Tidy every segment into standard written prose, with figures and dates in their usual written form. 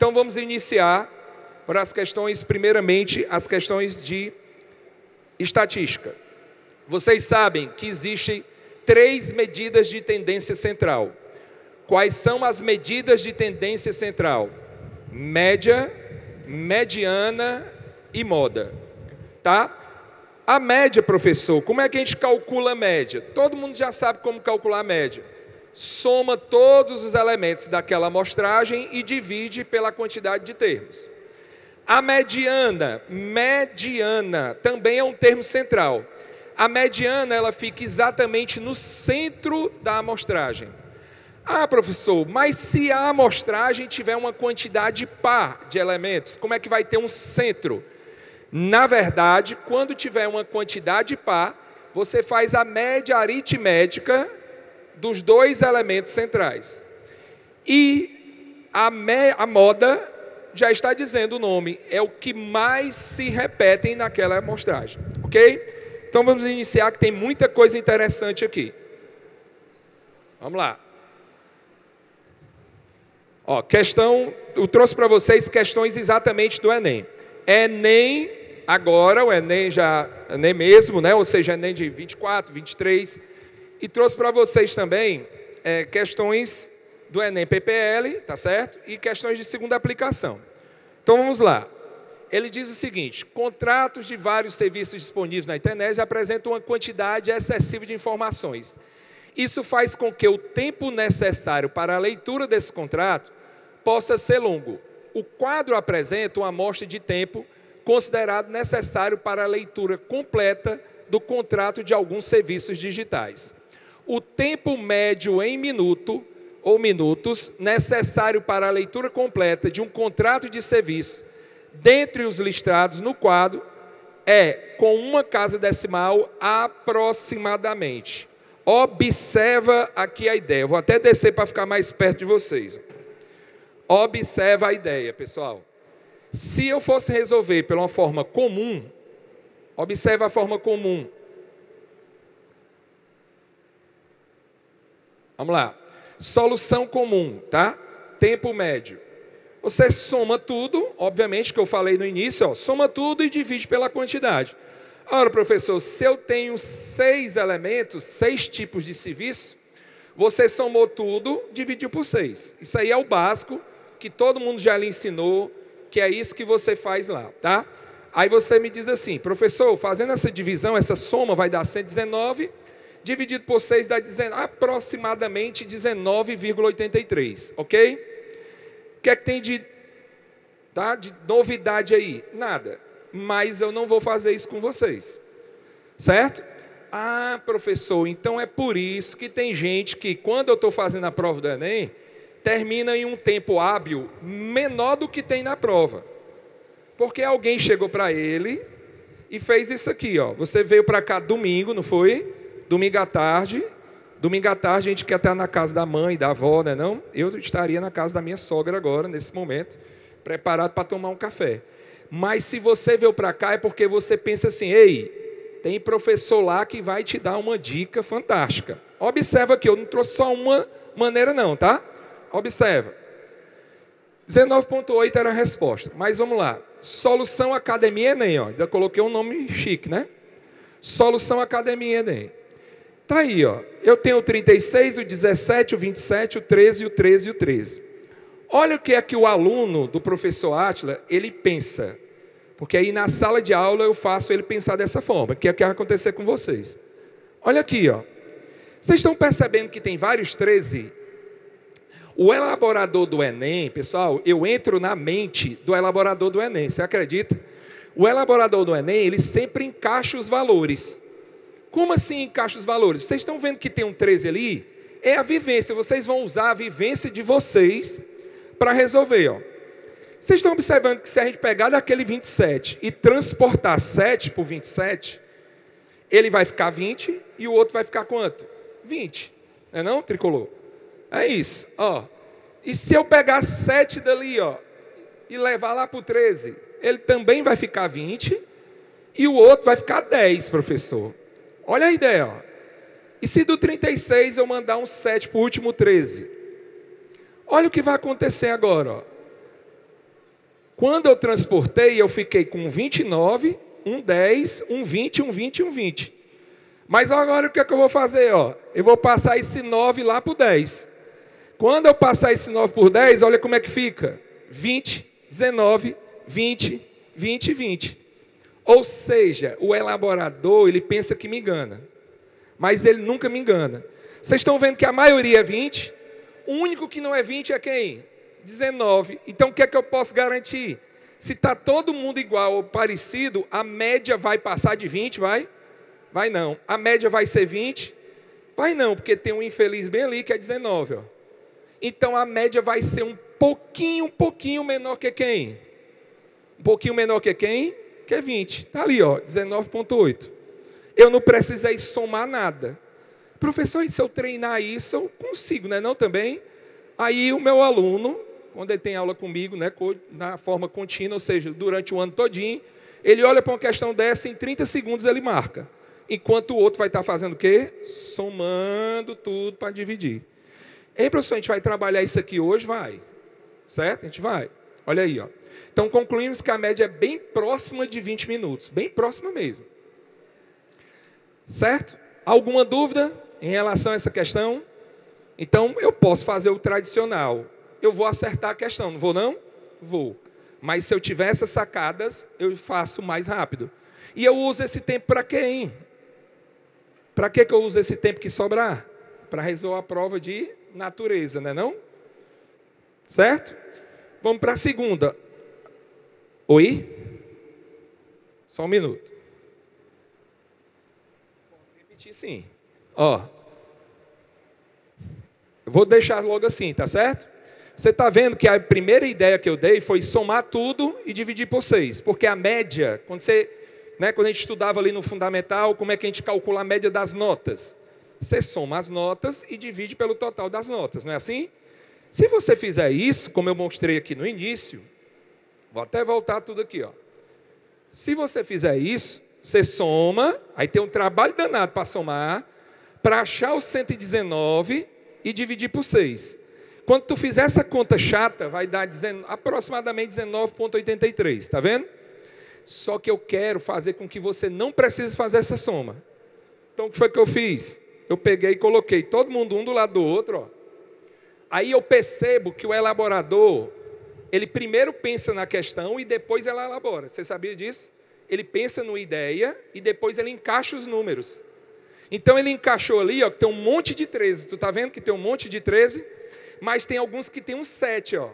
Então vamos iniciar para as questões, primeiramente, as questões de estatística. Vocês sabem que existem 3 medidas de tendência central. Quais são as medidas de tendência central? Média, mediana e moda. Tá? A média, professor, como é que a gente calcula a média? Todo mundo já sabe como calcular a média. Soma todos os elementos daquela amostragem e divide pela quantidade de termos. A mediana também é um termo central. A mediana, ela fica exatamente no centro da amostragem. Ah, professor, mas se a amostragem tiver uma quantidade par de elementos, como é que vai ter um centro? Na verdade, quando tiver uma quantidade par, você faz a média aritmética dos 2 elementos centrais. E a moda, já está dizendo o nome, é o que mais se repetem naquela amostragem, ok? Então vamos iniciar, que tem muita coisa interessante aqui. Vamos lá. Ó, eu trouxe para vocês questões exatamente do Enem. Enem, agora, o Enem Enem mesmo, né? Ou seja, Enem de 24, 23. E trouxe para vocês também questões do Enem PPL, tá certo? E questões de segunda aplicação. Então vamos lá. Ele diz o seguinte: contratos de vários serviços disponíveis na internet apresentam uma quantidade excessiva de informações. Isso faz com que o tempo necessário para a leitura desse contrato possa ser longo. O quadro apresenta uma amostra de tempo considerado necessário para a leitura completa do contrato de alguns serviços digitais. O tempo médio em minuto ou minutos necessário para a leitura completa de um contrato de serviço dentre os listados no quadro é, com uma casa decimal, aproximadamente. Observa aqui a ideia. Eu vou até descer para ficar mais perto de vocês. Observa a ideia, pessoal. Se eu fosse resolver pela uma forma comum, observa a forma comum. Vamos lá. Solução comum, tá? Tempo médio. Você soma tudo, obviamente, que eu falei no início, ó, soma tudo e divide pela quantidade. Ora, professor, se eu tenho 6 elementos, 6 tipos de serviço, você somou tudo, dividiu por 6. Isso aí é o básico, que todo mundo já lhe ensinou, que é isso que você faz lá, tá? Aí você me diz assim: professor, fazendo essa divisão, essa soma vai dar 119, dividido por 6 dá aproximadamente 19,83, ok? O que é que tem de novidade aí? Nada. Mas eu não vou fazer isso com vocês. Certo? Ah, professor, então é por isso que tem gente que, quando eu estou fazendo a prova do Enem, termina em um tempo hábil menor do que tem na prova. Porque alguém chegou para ele e fez isso aqui, ó. Você veio para cá domingo, não foi? Domingo à tarde. Domingo à tarde a gente quer estar na casa da mãe, da avó, né não? Eu estaria na casa da minha sogra agora, nesse momento, preparado para tomar um café. Mas se você veio para cá é porque você pensa assim: ei, tem professor lá que vai te dar uma dica fantástica. Observa aqui, eu não trouxe só uma maneira não, tá? Observa. 19,8 era a resposta, mas vamos lá. Solução Academia Enem, ó. Ainda coloquei um nome chique, né? Solução Academia Enem. Tá aí, ó. Eu tenho o 36, o 17, o 27, o 13, o 13 e o 13. Olha o que é que o aluno do professor Átila, ele pensa. Porque aí na sala de aula eu faço ele pensar dessa forma, que é o que vai acontecer com vocês. Olha aqui, ó. Vocês estão percebendo que tem vários 13? O elaborador do Enem, pessoal, eu entro na mente do elaborador do Enem, você acredita? O elaborador do Enem, ele sempre encaixa os valores. Como assim encaixa os valores? Vocês estão vendo que tem um 13 ali? É a vivência, vocês vão usar a vivência de vocês para resolver, ó. Vocês estão observando que se a gente pegar daquele 27 e transportar 7 por 27, ele vai ficar 20 e o outro vai ficar quanto? 20, não é não, tricolor? É isso, ó. E se eu pegar 7 dali, ó, e levar lá para o 13, ele também vai ficar 20 e o outro vai ficar 10, professor. Olha a ideia, ó. E se do 36 eu mandar um 7 para o último 13? Olha o que vai acontecer agora, ó. Quando eu transportei, eu fiquei com 29, um 10, um 20, um 20 e um 20. Mas agora o que é que eu vou fazer? Ó? Eu vou passar esse 9 lá para o 10. Quando eu passar esse 9 por 10, olha como é que fica. 20, 19, 20, 20 e 20. Ou seja, o elaborador, ele pensa que me engana. Mas ele nunca me engana. Vocês estão vendo que a maioria é 20. O único que não é 20 é quem? 19. Então o que é que eu posso garantir? Se está todo mundo igual ou parecido, a média vai passar de 20, vai? Vai não. A média vai ser 20? Vai não, porque tem um infeliz bem ali que é 19. Ó. Então a média vai ser um pouquinho menor que quem? Um pouquinho menor que quem? Que é 20. Está ali, ó, 19,8. Eu não precisei somar nada. Professor, e se eu treinar isso, eu consigo, né? Não também? Aí o meu aluno, quando ele tem aula comigo, né, na forma contínua, ou seja, durante o ano todinho, ele olha para uma questão dessa, em 30 segundos ele marca. Enquanto o outro vai estar fazendo o quê? Somando tudo para dividir. Ei, professor, a gente vai trabalhar isso aqui hoje? Vai. Certo? A gente vai. Olha aí, ó. Então, concluímos que a média é bem próxima de 20 minutos. Bem próxima mesmo. Certo? Alguma dúvida em relação a essa questão? Então, eu posso fazer o tradicional. Eu vou acertar a questão, não vou não? Vou. Mas se eu tiver essas sacadas, eu faço mais rápido. E eu uso esse tempo para quê, hein? Para que eu uso esse tempo que sobrar? Para resolver a prova de natureza, não é não? Certo? Vamos para a segunda. Oi? Só um minuto. Posso repetir sim. Ó. Eu vou deixar logo assim, tá certo? Você está vendo que a primeira ideia que eu dei foi somar tudo e dividir por 6. Porque a média, quando a gente estudava ali no fundamental, como é que a gente calcula a média das notas? Você soma as notas e divide pelo total das notas, não é assim? Se você fizer isso, como eu mostrei aqui no início, vou até voltar tudo aqui, ó. Se você fizer isso, você soma, aí tem um trabalho danado para somar, para achar o 119 e dividir por 6. Quando tu fizer essa conta chata, vai dar aproximadamente 19,83, está vendo? Só que eu quero fazer com que você não precise fazer essa soma. Então, o que foi que eu fiz? Eu peguei e coloquei todo mundo um do lado do outro. Ó. Aí eu percebo que o elaborador, ele primeiro pensa na questão e depois ela elabora. Você sabia disso? Ele pensa numa ideia e depois ele encaixa os números. Então, ele encaixou ali, ó, que tem um monte de 13. Tu está vendo que tem um monte de 13? Mas tem alguns que tem um 7, ó.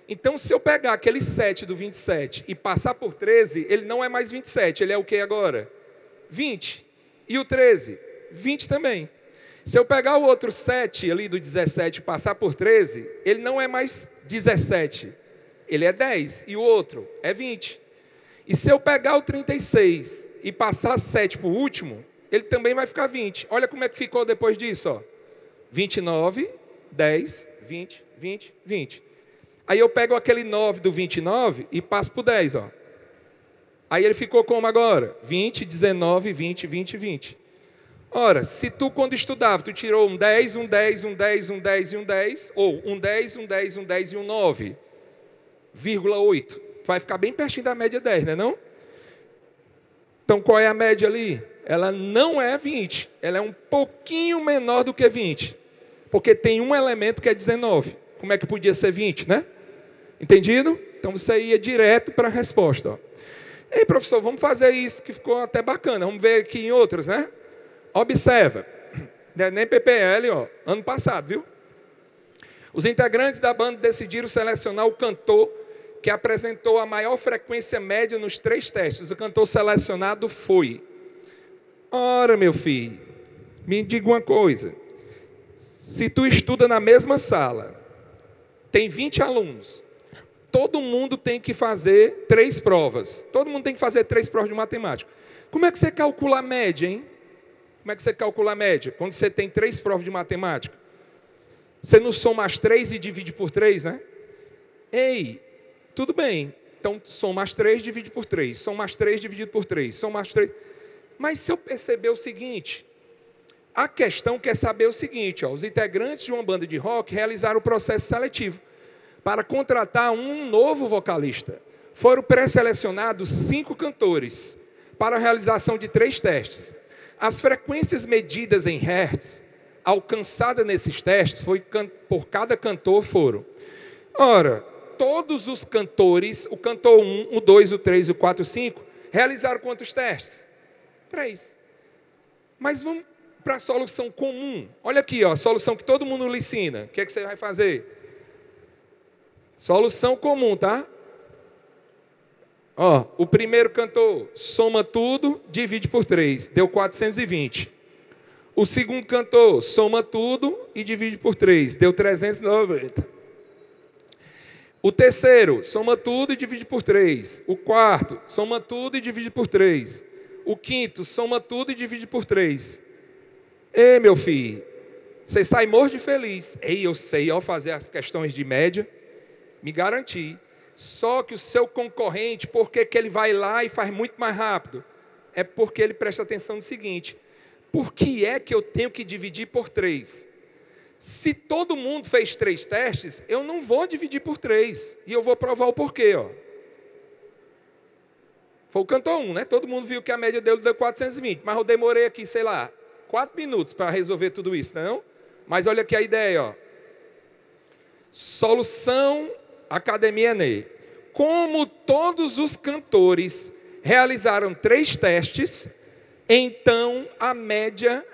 Então, se eu pegar aquele 7 do 27 e passar por 13, ele não é mais 27, ele é o que agora? 20. E o 13? 20 também. Se eu pegar o outro 7 ali do 17 e passar por 13, ele não é mais 17, ele é 10. E o outro é 20. E se eu pegar o 36 e passar 7 para o último, ele também vai ficar 20. Olha como é que ficou depois disso, ó. 29, 10, 20, 20, 20. Aí eu pego aquele 9 do 29 e passo para o 10, ó. Aí ele ficou como agora? 20, 19, 20, 20, 20. Ora, se tu quando estudava, tu tirou um 10, um 10, um 10, um 10 e um 10, ou um 10, um 10, um 10 e um 9, 0,8. Tu vai ficar bem pertinho da média 10, não é não? Então qual é a média ali? Ela não é 20, ela é um pouquinho menor do que 20. Porque tem um elemento que é 19. Como é que podia ser 20, né? Entendido? Então você ia direto para a resposta. Ó. Ei, professor, vamos fazer isso que ficou até bacana. Vamos ver aqui em outras, né? Observa. Nem PPL, ó, ano passado, viu? Os integrantes da banda decidiram selecionar o cantor que apresentou a maior frequência média nos 3 testes. O cantor selecionado foi. Ora, meu filho, me diga uma coisa. Se tu estuda na mesma sala, tem 20 alunos, todo mundo tem que fazer 3 provas. Todo mundo tem que fazer 3 provas de matemática. Como é que você calcula a média, hein? Como é que você calcula a média? Quando você tem 3 provas de matemática. Você não soma as 3 e divide por 3, né? Ei, tudo bem. Então, soma as 3, divide por 3. Soma as 3, dividido por 3. Soma as 3. Mas se eu perceber o seguinte... A questão quer saber o seguinte, ó, os integrantes de uma banda de rock realizaram o processo seletivo para contratar um novo vocalista. foram pré-selecionados 5 cantores para a realização de 3 testes. As frequências medidas em hertz, alcançadas nesses testes, por cada cantor foram. Ora, todos os cantores, o cantor 1, o 2, o 3, o 4, o 5, realizaram quantos testes? 3. Mas vamos para a solução comum. Olha aqui, ó, a solução que todo mundo lhe ensina. O que é que você vai fazer? Solução comum, tá? Ó, o primeiro cantor soma tudo, divide por 3, deu 420. O segundo cantor soma tudo e divide por 3, deu 390. O terceiro soma tudo e divide por 3. O quarto soma tudo e divide por 3. O quinto soma tudo e divide por 3. Ei, meu filho, você sai morto de feliz. Ei, eu sei, ao fazer as questões de média, me garanti. Só que o seu concorrente, por que ele vai lá e faz muito mais rápido? É porque ele presta atenção no seguinte: por que é que eu tenho que dividir por 3? Se todo mundo fez 3 testes, eu não vou dividir por 3. E eu vou provar o porquê, ó. Foi o cantor 1, né? Todo mundo viu que a média dele deu 420. Mas eu demorei aqui, sei lá, 4 minutos para resolver tudo isso, não? Mas olha aqui a ideia, ó. Solução Academia Enem. Como todos os cantores realizaram 3 testes, então a média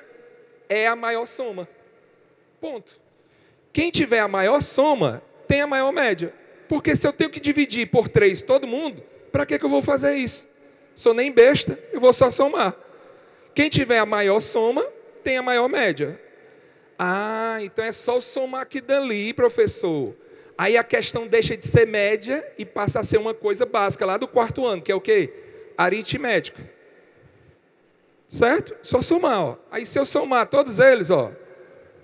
é a maior soma. Ponto. Quem tiver a maior soma, tem a maior média. Porque se eu tenho que dividir por 3 todo mundo, para que eu vou fazer isso? Sou nem besta, eu vou só somar. Quem tiver a maior soma, tem a maior média. Ah, então é só somar aqui dali, professor. Aí a questão deixa de ser média e passa a ser uma coisa básica lá do 4º ano, que é o quê? Aritmética. Certo? Só somar, ó. Aí se eu somar todos eles, ó.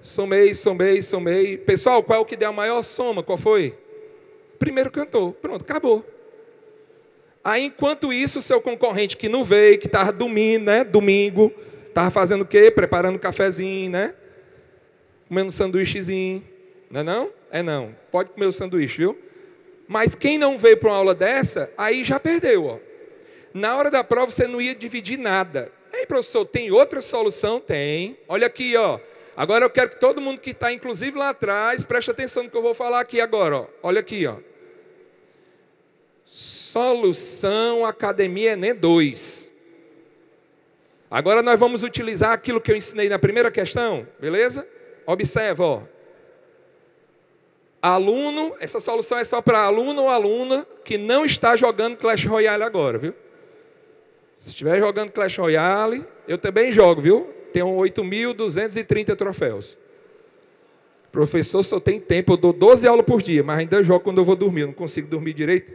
Somei. Pessoal, qual é o que deu a maior soma? Qual foi? Primeiro cantor. Pronto, acabou. Aí enquanto isso, o seu concorrente que não veio, que estava dormindo, né? Domingo, estava fazendo o quê? Preparando um cafezinho, né? Comendo um sanduíchezinho. Não é não? É não. Pode comer o sanduíche, viu? Mas quem não veio para uma aula dessa, aí já perdeu, ó. Na hora da prova você não ia dividir nada. Ei, professor, tem outra solução? Tem. Olha aqui, ó. Agora eu quero que todo mundo que está, inclusive lá atrás, preste atenção no que eu vou falar aqui agora, ó. Olha aqui, ó. Solução Academia Enem 2. Agora nós vamos utilizar aquilo que eu ensinei na primeira questão, beleza? Observa, ó. Aluno, essa solução é só para aluno ou aluna que não está jogando Clash Royale agora, viu? Se estiver jogando Clash Royale, eu também jogo, viu? Tenho 8.230 troféus. Professor, só tem tempo, eu dou 12 aulas por dia, mas ainda jogo quando eu vou dormir, eu não consigo dormir direito.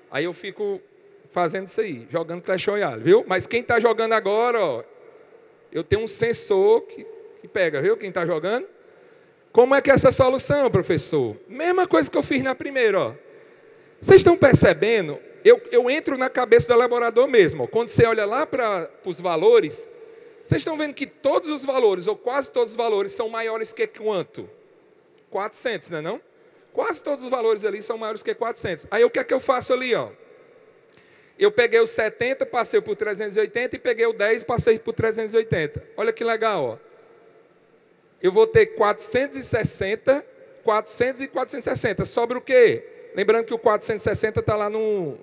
Aí eu fico fazendo isso aí, jogando Clash Royale, viu? Mas quem está jogando agora, ó, eu tenho um sensor que pega, viu? Quem está jogando. Como é que é essa solução, professor? Mesma coisa que eu fiz na primeira, ó. Vocês estão percebendo? Eu entro na cabeça do elaborador mesmo. Ó. Quando você olha lá para os valores, vocês estão vendo que todos os valores, ou quase todos os valores, são maiores que quanto? 400, não é não? Quase todos os valores ali são maiores que 400. Aí o que é que eu faço ali, ó? Eu peguei o 70, passei por 380 e peguei o 10 e passei por 380. Olha que legal, ó. Eu vou ter 460, 400 e 460. Sobra o quê? Lembrando que o 460 está lá no...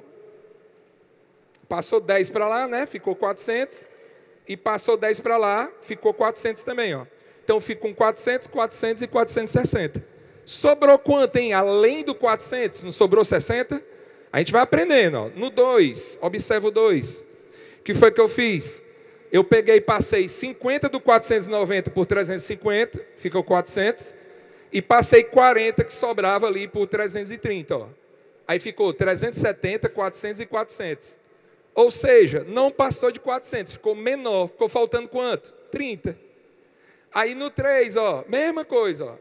Passou 10 para lá, né? Ficou 400. E passou 10 para lá, ficou 400 também, ó. Então, fica com 400, 400 e 460. Sobrou quanto, hein? Além do 400, não sobrou 60? A gente vai aprendendo, ó. No 2, observa o 2. O que foi que eu fiz? Eu peguei e passei 50 do 490 por 350, ficou 400. E passei 40 que sobrava ali por 330, ó. Aí ficou 370, 400 e 400. Ou seja, não passou de 400, ficou menor. Ficou faltando quanto? 30. Aí no 3, ó, mesma coisa, ó.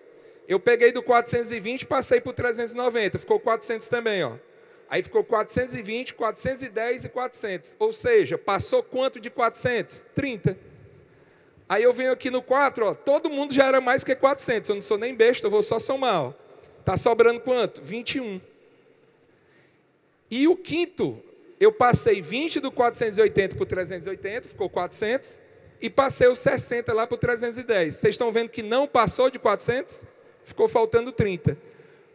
Eu peguei do 420 e passei por 390, ficou 400 também, ó. Aí ficou 420, 410 e 400. Ou seja, passou quanto de 400? 30. Aí eu venho aqui no 4, ó, todo mundo já era mais que 400. Eu não sou nem besta, eu vou só somar, ó. Tá sobrando quanto? 21. E o quinto, eu passei 20 do 480 para o 380, ficou 400, e passei os 60 lá para o 310. Vocês estão vendo que não passou de 400? Ficou faltando 30.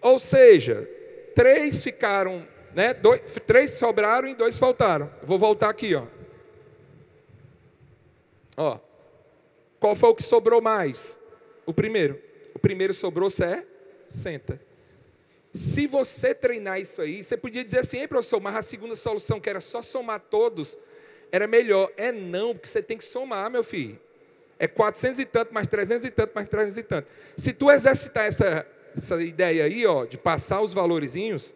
Ou seja, 3 ficaram, né? 3 sobraram e 2 faltaram. Vou voltar aqui, ó. Ó. Qual foi o que sobrou mais? O primeiro. O primeiro sobrou 60. Se você treinar isso aí, você podia dizer assim: ei, professor, mas a segunda solução, que era só somar todos, era melhor. É não, porque você tem que somar, meu filho. É 400 e tanto, mais 300 e tanto, mais 300 e tanto. Se tu exercitar essa ideia aí, ó, de passar os valorezinhos,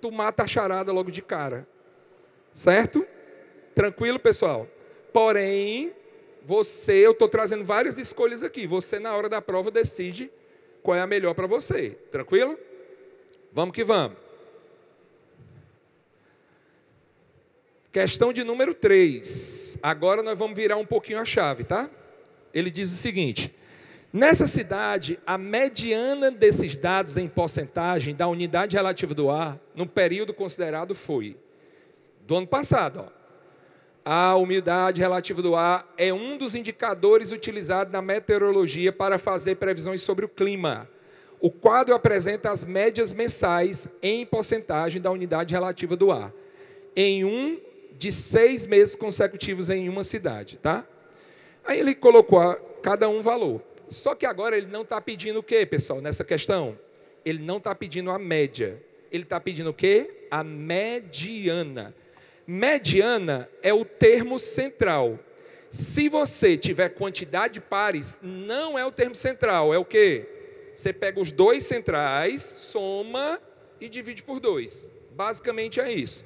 tu mata a charada logo de cara. Certo? Tranquilo, pessoal? Porém, eu estou trazendo várias escolhas aqui. Você, na hora da prova, decide qual é a melhor para você. Tranquilo? Vamos que vamos. Questão de número 3. Agora nós vamos virar um pouquinho a chave, tá? Ele diz o seguinte: nessa cidade, a mediana desses dados em porcentagem da unidade relativa do ar, no período considerado, foi do ano passado, ó. A umidade relativa do ar é um dos indicadores utilizados na meteorologia para fazer previsões sobre o clima. O quadro apresenta as médias mensais em porcentagem da unidade relativa do ar, em um de 6 meses consecutivos em uma cidade, tá? Aí ele colocou cada um valor. Só que agora ele não está pedindo o quê, pessoal, nessa questão? Ele não está pedindo a média. Ele está pedindo o quê? A mediana. Mediana é o termo central. Se você tiver quantidade de pares, não é o termo central, é o quê? Você pega os dois centrais, soma e divide por 2. Basicamente é isso.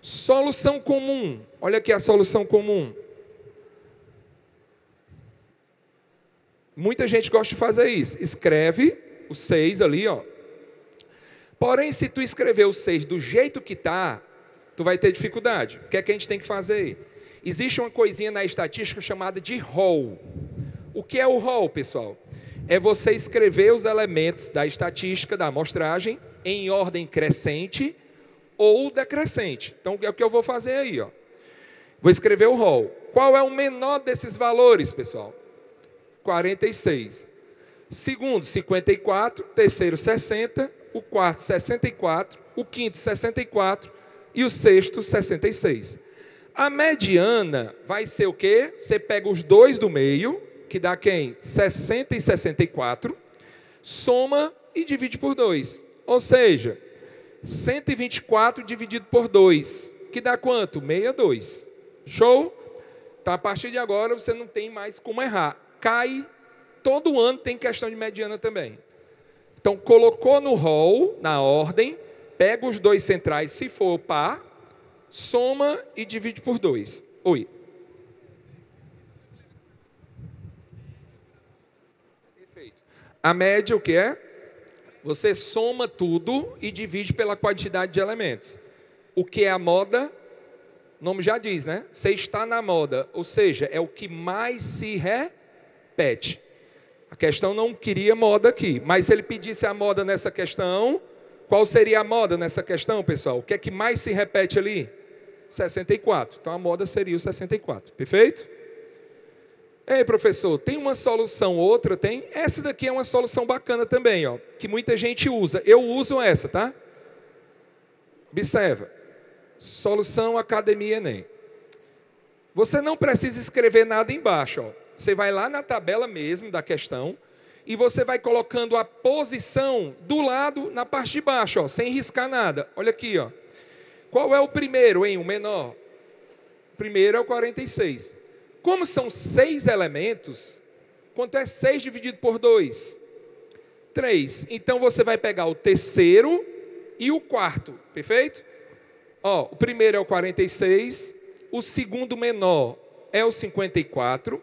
Solução comum. Olha aqui a solução comum. Muita gente gosta de fazer isso. Escreve o 6 ali, ó. Porém, se tu escrever o 6 do jeito que está, tu vai ter dificuldade. O que é que a gente tem que fazer? Existe uma coisinha na estatística chamada de rol. O que é o rol, pessoal? É você escrever os elementos da estatística, da amostragem, em ordem crescente ou decrescente. Então, é o que eu vou fazer aí, ó. Vou escrever o rol. Qual é o menor desses valores, pessoal? 46. Segundo, 54. Terceiro, 60. O quarto, 64. O quinto, 64. E o sexto, 66. A mediana vai ser o quê? Você pega os dois do meio, que dá quem? 60 e 64, soma e divide por 2. Ou seja, 124 dividido por 2, que dá quanto? 62. Show? Então, a partir de agora, você não tem mais como errar. Cai, todo ano tem questão de mediana também. Então, colocou no rol, na ordem, pega os dois centrais, se for par, soma e divide por 2. Oi. Perfeito. A média o que é? Você soma tudo e divide pela quantidade de elementos. O que é a moda? O nome já diz, né? Você está na moda, ou seja, é o que mais se repete. A questão não queria moda aqui, mas se ele pedisse a moda nessa questão, qual seria a moda nessa questão, pessoal? O que é que mais se repete ali? 64. Então, a moda seria o 64. Perfeito? Ei, professor, tem uma solução, outra tem? Essa daqui é uma solução bacana também, ó, que muita gente usa. Eu uso essa, tá? Observa. Solução Academia Enem. Você não precisa escrever nada embaixo, ó. Você vai lá na tabela mesmo da questão e você vai colocando a posição do lado na parte de baixo, ó, sem riscar nada. Olha aqui, ó. Qual é o primeiro, hein? O menor? O primeiro é o 46. Como são 6 elementos, quanto é 6 dividido por 2? 3. Então, você vai pegar o terceiro e o quarto, perfeito? Ó, o primeiro é o 46, o segundo menor é o 54,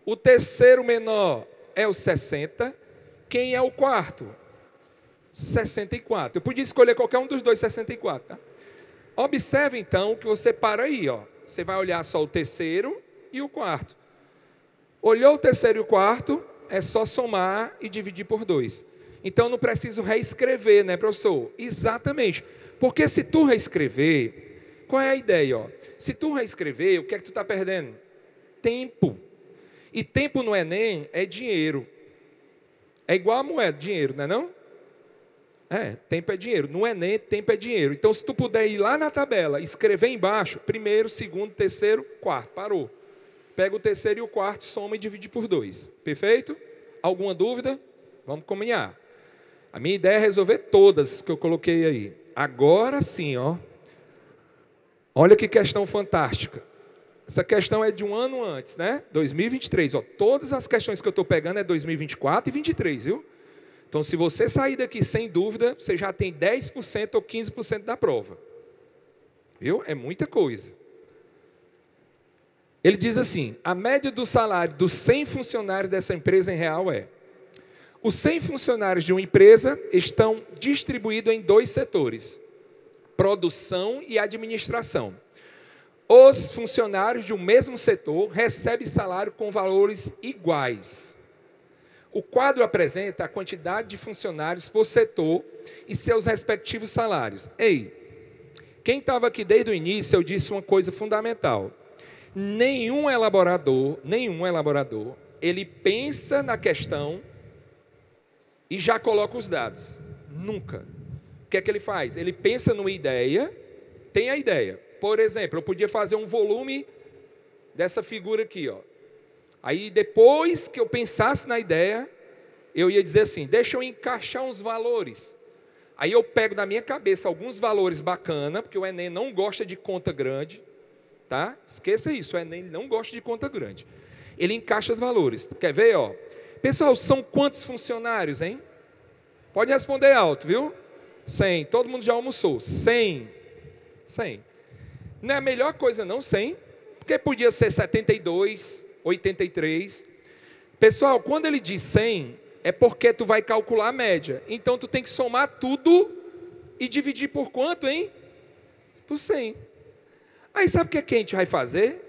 o terceiro menor é o 60. Quem é o quarto? 64. Eu podia escolher qualquer um dos dois 64, tá? Observe, então, que você para aí, ó. Você vai olhar só o terceiro e o quarto. Olhou o terceiro e o quarto, é só somar e dividir por 2. Então, não preciso reescrever, né, professor? Exatamente. Porque se tu reescrever, qual é a ideia? Ó? Se tu reescrever, o que é que tu está perdendo? Tempo. E tempo no Enem é dinheiro. É igual a moeda, dinheiro, não é não? Tempo é dinheiro. No Enem, tempo é dinheiro. Então, se tu puder ir lá na tabela, escrever embaixo, primeiro, segundo, terceiro, quarto, parou. Pega o terceiro e o quarto, soma e divide por 2. Perfeito? Alguma dúvida? Vamos caminhar. A minha ideia é resolver todas que eu coloquei aí. Agora sim, ó. Olha que questão fantástica. Essa questão é de um ano antes, né? 2023. Ó. Todas as questões que eu estou pegando é 2024 e 2023, viu? Então, se você sair daqui sem dúvida, você já tem 10% ou 15% da prova. Viu? É muita coisa. Ele diz assim, a média do salário dos 100 funcionários dessa empresa em real é: os 100 funcionários de uma empresa estão distribuídos em 2 setores, produção e administração. Os funcionários de um mesmo setor recebem salário com valores iguais. O quadro apresenta a quantidade de funcionários por setor e seus respectivos salários. Ei, quem estava aqui desde o início, eu disse uma coisa fundamental. Nenhum elaborador, ele pensa na questão e já coloca os dados. Nunca. O que é que ele faz? Ele pensa numa ideia, tem a ideia. Por exemplo, eu podia fazer um volume dessa figura aqui, ó. Aí, depois que eu pensasse na ideia, eu ia dizer assim, deixa eu encaixar uns valores. Aí eu pego da minha cabeça alguns valores bacanas, porque o Enem não gosta de conta grande, tá? Esqueça isso, o Enem não gosta de conta grande. Ele encaixa os valores. Quer ver, ó? Pessoal, são quantos funcionários, hein? Pode responder alto, viu? 100. Todo mundo já almoçou. 100. 100. Não é a melhor coisa não, 100? Porque podia ser 72, 83. Pessoal, quando ele diz 100, é porque tu vai calcular a média. Então, tu tem que somar tudo e dividir por quanto, hein? Por 100. Aí, sabe o que é que a gente vai fazer?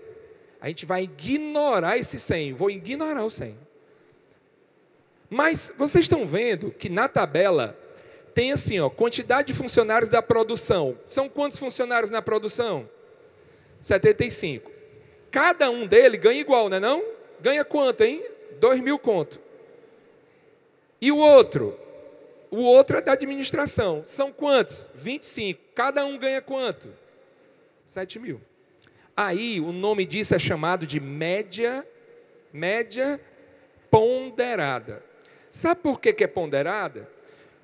A gente vai ignorar esse 100. Vou ignorar o 100. Mas, vocês estão vendo que na tabela tem assim, ó, quantidade de funcionários da produção. São quantos funcionários na produção? 75. Cada um deles ganha igual, não é não? Ganha quanto, hein? 2.000 conto. E o outro? O outro é da administração. São quantos? 25. Cada um ganha quanto? 7.000. Aí, o nome disso é chamado de média ponderada. Sabe por que é ponderada?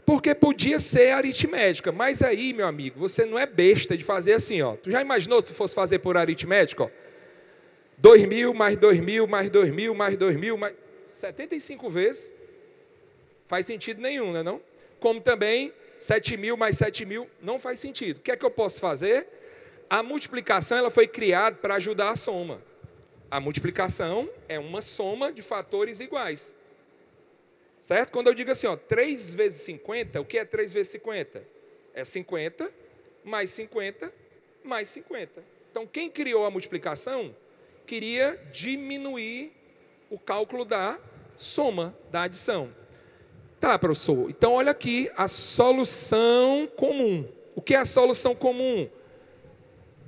Porque podia ser aritmética. Mas aí, meu amigo, você não é besta de fazer assim, ó. Tu já imaginou se tu fosse fazer por aritmética, ó? 2.000 mais 2.000 mais 2.000 mais 2.000 mais 75 vezes. Faz sentido nenhum, né, não? Como também 7.000 mais 7.000 não faz sentido. O que é que eu posso fazer? A multiplicação ela foi criada para ajudar a soma. A multiplicação é uma soma de fatores iguais. Certo? Quando eu digo assim, ó, 3 vezes 50, o que é 3 vezes 50? É 50 mais 50 mais 50. Então, quem criou a multiplicação queria diminuir o cálculo da soma, da adição. Tá, professor, então olha aqui a solução comum. O que é a solução comum?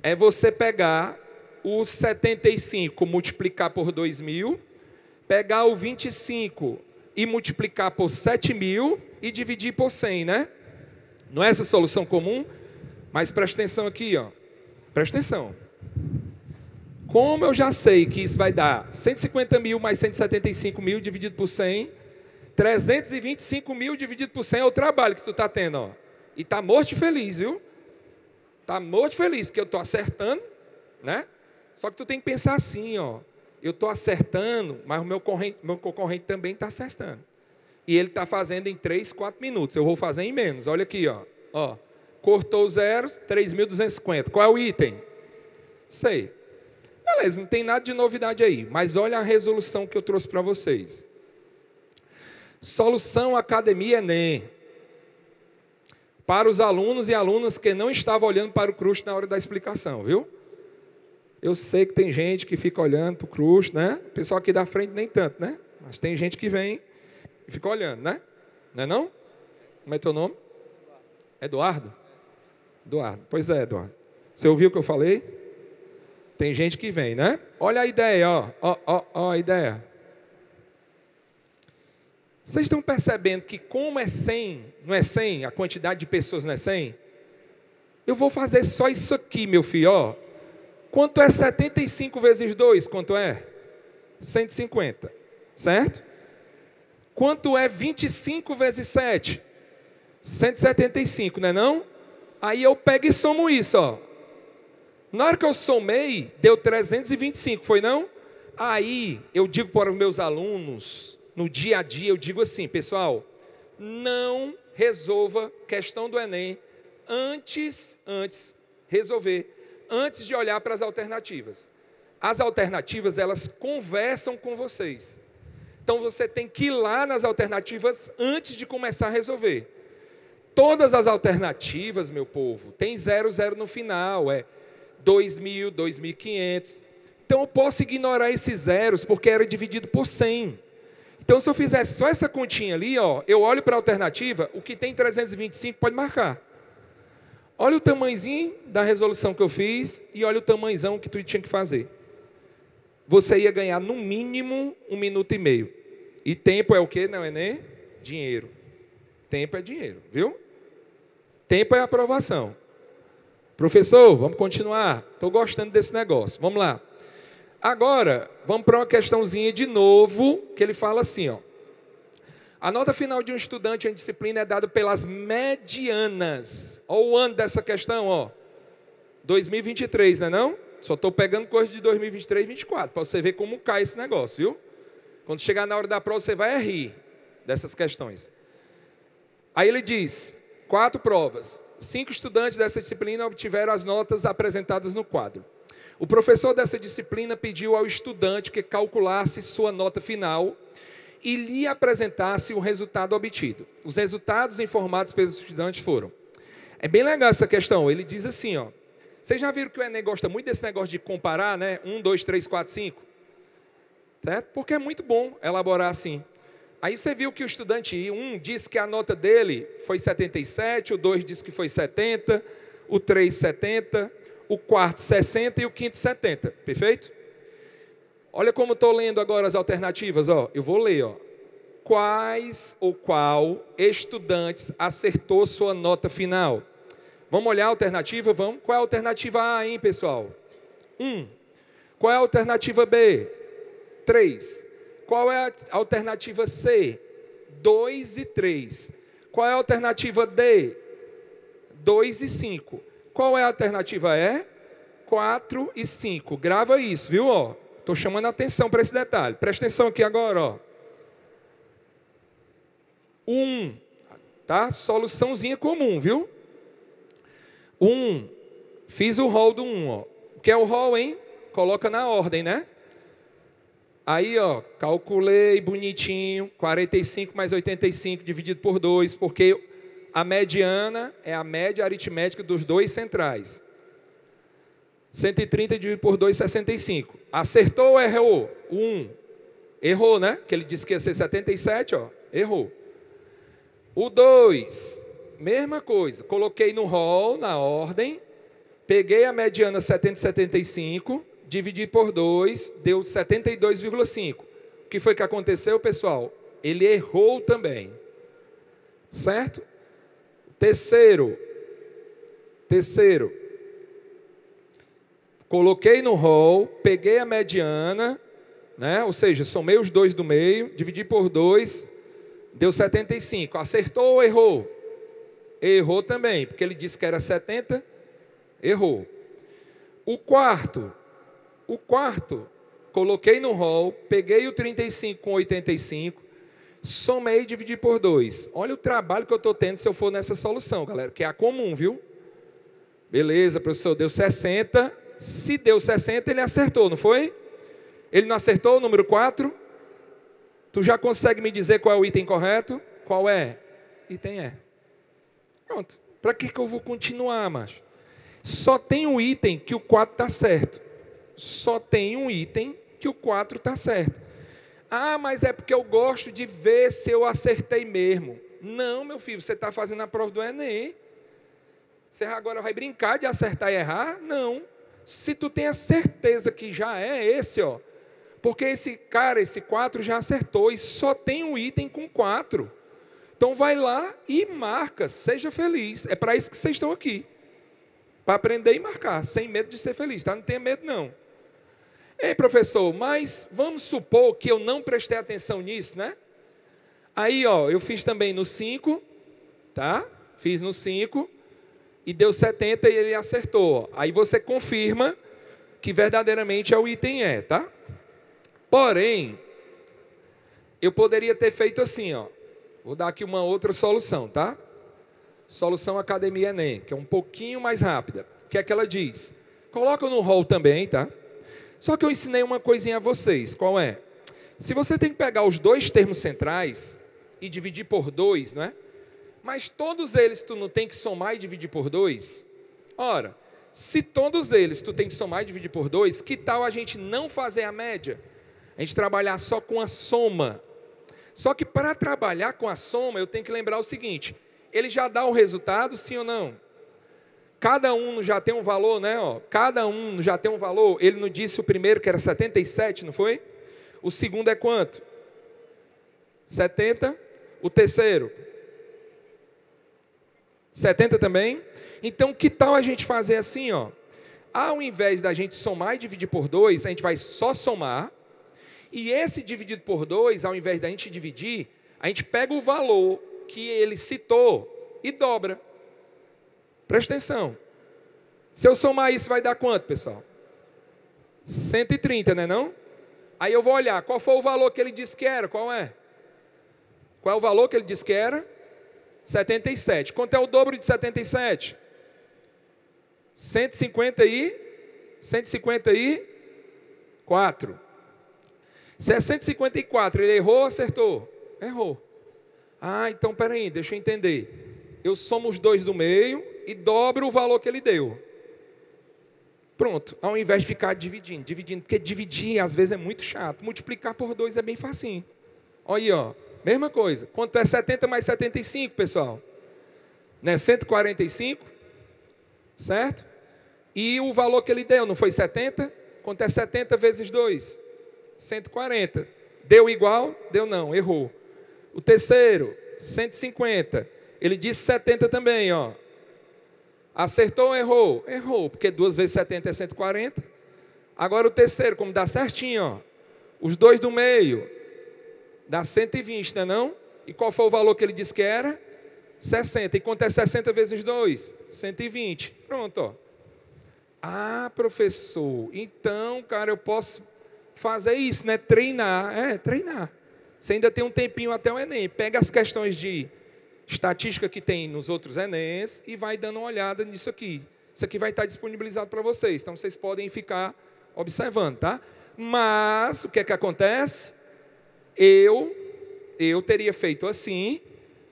É você pegar o 75, multiplicar por 2.000, pegar o 25 e multiplicar por 7.000 e dividir por 100, né? Não é essa a solução comum? Mas presta atenção aqui, ó. Presta atenção. Como eu já sei que isso vai dar 150.000 mais 175.000 dividido por 100, 325.000 dividido por 100 é o trabalho que tu está tendo, ó. E está morto e feliz, viu? Está morto e feliz, que eu estou acertando, né? Só que tu tem que pensar assim, ó. Eu estou acertando, mas o meu concorrente também está acertando. E ele está fazendo em 3, 4 minutos. Eu vou fazer em menos. Olha aqui, ó. Cortou os zeros, 3.250. Qual é o item? Sei. Beleza, não tem nada de novidade aí. Mas olha a resolução que eu trouxe para vocês. Solução Academia Enem. Para os alunos e alunas que não estavam olhando para o crush na hora da explicação, viu? Eu sei que tem gente que fica olhando para o crush, né? O pessoal aqui da frente nem tanto, né? Mas tem gente que vem e fica olhando, né? Não é não? Como é teu nome? Eduardo? Eduardo. Pois é, Eduardo. Você ouviu o que eu falei? Tem gente que vem, né? Olha a ideia, ó a ideia. Vocês estão percebendo que como é 100, não é 100, a quantidade de pessoas não é 100? Eu vou fazer só isso aqui, meu filho, ó. Quanto é 75 vezes 2? Quanto é? 150, certo? Quanto é 25 vezes 7? 175, não é não? Aí eu pego e somo isso, ó. Na hora que eu somei, deu 325, foi não? Aí eu digo para os meus alunos, no dia a dia, eu digo assim, pessoal, não resolva questão do Enem antes de olhar para as alternativas. As alternativas, elas conversam com vocês. Então você tem que ir lá nas alternativas antes de começar a resolver. Todas as alternativas, meu povo, tem 00 no final, é 2.000, 2.500. Então eu posso ignorar esses zeros porque era dividido por 100. Então se eu fizesse só essa continha ali, ó, eu olho para a alternativa, o que tem 325 pode marcar. Olha o tamanhozinho da resolução que eu fiz e olha o tamanhozão que tu tinha que fazer. Você ia ganhar no mínimo 1 minuto e meio. E tempo é o quê? Não é nem dinheiro. Tempo é dinheiro, viu? Tempo é aprovação. Professor, vamos continuar. Estou gostando desse negócio. Vamos lá. Agora, vamos para uma questãozinha de novo, que ele fala assim, ó. A nota final de um estudante em disciplina é dada pelas medianas. Olha o ano dessa questão, ó. 2023, não é não? Só estou pegando coisa de 2023 e 2024, para você ver como cai esse negócio, viu? Quando chegar na hora da prova, você vai rir dessas questões. Aí ele diz, 4 provas. 5 estudantes dessa disciplina obtiveram as notas apresentadas no quadro. O professor dessa disciplina pediu ao estudante que calculasse sua nota final e lhe apresentasse o resultado obtido. Os resultados informados pelos estudantes foram. É bem legal essa questão. Ele diz assim, ó. Vocês já viram que o Enem gosta muito desse negócio de comparar, né? 1, 2, 3, 4, 5. Certo? Porque é muito bom elaborar assim. Aí você viu que o estudante 1 disse que a nota dele foi 77, o 2 disse que foi 70, o 3, 70, o quarto 60 e o quinto 70. Perfeito? Olha como estou lendo agora as alternativas, ó. Eu vou ler, ó. Quais ou qual estudantes acertou sua nota final? Vamos olhar a alternativa? Vamos. Qual é a alternativa A, hein, pessoal? 1. Qual é a alternativa B? 3. Qual é a alternativa C? 2 e 3. Qual é a alternativa D? 2 e 5. Qual é a alternativa E? 4 e 5. Grava isso, viu? Estou chamando a atenção para esse detalhe. Presta atenção aqui agora, ó. 1, tá? Soluçãozinha comum, viu? 1, fiz o rol do 1, ó. O que é o rol, hein? Coloca na ordem, né? Aí, ó, calculei bonitinho, 45 mais 85 dividido por 2, porque a mediana é a média aritmética dos dois centrais. 130 dividido por 2, 65. Acertou ou errou? 1. Errou, né? Que ele disse que ia ser 77, ó. Errou. O 2, mesma coisa. Coloquei no rol, na ordem. Peguei a mediana 775, dividi por 2, deu 72,5. O que foi que aconteceu, pessoal? Ele errou também. Certo? Terceiro. Coloquei no rol, peguei a mediana, né? Ou seja, somei os dois do meio, dividi por 2, deu 75. Acertou ou errou? Errou também, porque ele disse que era 70, errou. O quarto, coloquei no rol, peguei o 35 com 85, somei e dividi por 2. Olha o trabalho que eu estou tendo se eu for nessa solução, galera, que é a comum, viu? Beleza, professor, deu 60. Se deu 60, ele acertou, não foi? Ele não acertou o número 4? Tu já consegue me dizer qual é o item correto? Qual é? Item E. Pronto. Para que eu vou continuar, macho? Só tem um item que o 4 está certo. Só tem um item que o 4 está certo. Ah, mas é porque eu gosto de ver se eu acertei mesmo. Não, meu filho, você está fazendo a prova do Enem. Você agora vai brincar de acertar e errar? Não. Se tu tem a certeza que já é esse, ó, porque esse cara, esse 4 já acertou e só tem um item com 4. Então vai lá e marca, seja feliz. É para isso que vocês estão aqui. Para aprender e marcar, sem medo de ser feliz, tá? Não tenha medo não. Ei, professor, mas vamos supor que eu não prestei atenção nisso, né? Aí, ó, eu fiz também no 5, tá? Fiz no 5 e deu 70 e ele acertou. Aí você confirma que verdadeiramente é o item E, tá? Porém, eu poderia ter feito assim, ó. Vou dar aqui uma outra solução, tá? Solução Academia Enem, que é um pouquinho mais rápida. O que é que ela diz? Coloca no rol também, tá? Só que eu ensinei uma coisinha a vocês. Qual é? Se você tem que pegar os dois termos centrais e dividir por 2, não é? Mas todos eles tu não tem que somar e dividir por 2? Ora, se todos eles tu tem que somar e dividir por 2, que tal a gente não fazer a média? A gente trabalhar só com a soma. Só que para trabalhar com a soma, eu tenho que lembrar o seguinte: ele já dá o resultado, sim ou não? Cada um já tem um valor, né? Ó, cada um já tem um valor. Ele não disse o primeiro que era 77, não foi? O segundo é quanto? 70. O terceiro? 70 também. Então, que tal a gente fazer assim, ó? Ao invés da gente somar e dividir por 2, a gente vai só somar. E esse dividido por 2, ao invés da gente dividir, a gente pega o valor que ele citou e dobra. Presta atenção. Se eu somar isso, vai dar quanto, pessoal? 130, né não? Aí eu vou olhar, qual foi o valor que ele disse que era? Qual é? Qual é o valor que ele disse que era? 77. Quanto é o dobro de 77? 154. Se é 154, ele errou ou acertou? Errou. Ah, então peraí, deixa eu entender. Eu somo os dois do meio e dobro o valor que ele deu. Pronto, ao invés de ficar dividindo, porque dividir às vezes é muito chato. Multiplicar por 2 é bem facinho. Olha aí, ó, mesma coisa. Quanto é 70 mais 75, pessoal? Né? 145, certo? E o valor que ele deu, não foi 70? Quanto é 70 vezes 2? 140. Deu igual? Deu não, errou. O terceiro, 150. Ele disse 70 também, ó. Acertou ou errou? Errou, porque 2 vezes 70 é 140. Agora o terceiro, como dá certinho, ó. Os dois do meio, dá 120, não é não? E qual foi o valor que ele disse que era? 60. E quanto é 60 vezes 2? 120. Pronto, ó. Ah, professor, então, cara, eu posso fazer isso, né? Treinar. É, treinar. Você ainda tem um tempinho até o Enem. Pega as questões de estatística que tem nos outros Enems e vai dando uma olhada nisso aqui. Isso aqui vai estar disponibilizado para vocês. Então, vocês podem ficar observando, tá? Mas, o que é que acontece? Eu teria feito assim,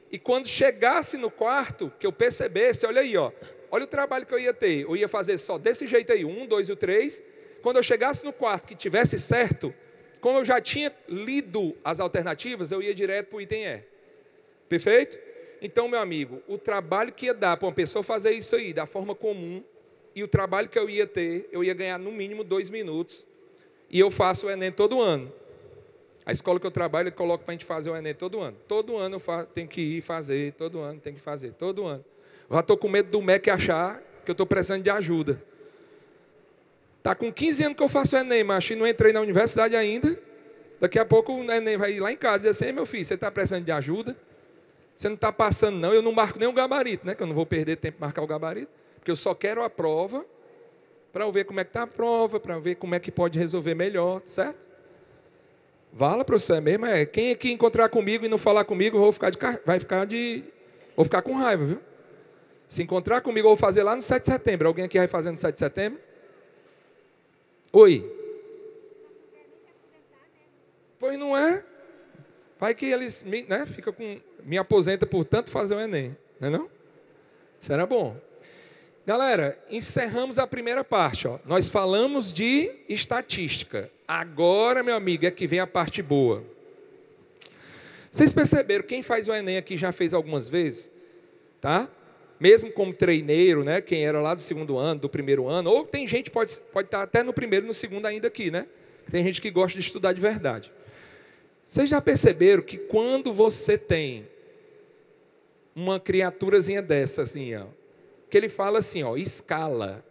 e quando chegasse no quarto, que eu percebesse, olha aí, ó. Olha o trabalho que eu ia ter. Eu ia fazer só desse jeito aí, 1, 2 e o 3. Quando eu chegasse no quarto que tivesse certo, como eu já tinha lido as alternativas, eu ia direto para o item E. Perfeito? Então, meu amigo, o trabalho que ia dar para uma pessoa fazer isso aí, da forma comum, e o trabalho que eu ia ter, eu ia ganhar no mínimo 2 minutos. E eu faço o Enem todo ano. A escola que eu trabalho, eu coloco para a gente fazer o Enem todo ano. Todo ano eu tenho que ir fazer, todo ano tem que fazer, todo ano. Eu já estou com medo do MEC achar que eu estou precisando de ajuda. Está com 15 anos que eu faço o Enem, mas não entrei na universidade ainda. Daqui a pouco o Enem vai ir lá em casa e dizer assim: meu filho, você está precisando de ajuda? Você não está passando não, eu não marco nem o gabarito, né? Que eu não vou perder tempo para marcar o gabarito, porque eu só quero a prova, para eu ver como é que está a prova, para ver como é que pode resolver melhor, certo? Vala, professor, é mesmo? É. Quem aqui encontrar comigo e não falar comigo, vou ficar com raiva, viu? Se encontrar comigo, eu vou fazer lá no 7 de setembro. Alguém aqui vai fazer no 7 de setembro? Oi? Pois não é? Vai que eles me aposenta por tanto fazer o Enem, não é não? Isso era bom. Galera, encerramos a primeira parte. Ó. Nós falamos de estatística. Agora, meu amigo, é que vem a parte boa. Vocês perceberam, quem faz o Enem aqui já fez algumas vezes? Tá? mesmo como treineiro, né? Quem era lá do segundo ano, do primeiro ano, ou tem gente que pode estar até no primeiro e no segundo ainda aqui, né? Tem gente que gosta de estudar de verdade. Vocês já perceberam que quando você tem uma criaturazinha dessa, assim, ó, que ele fala assim, ó, escala.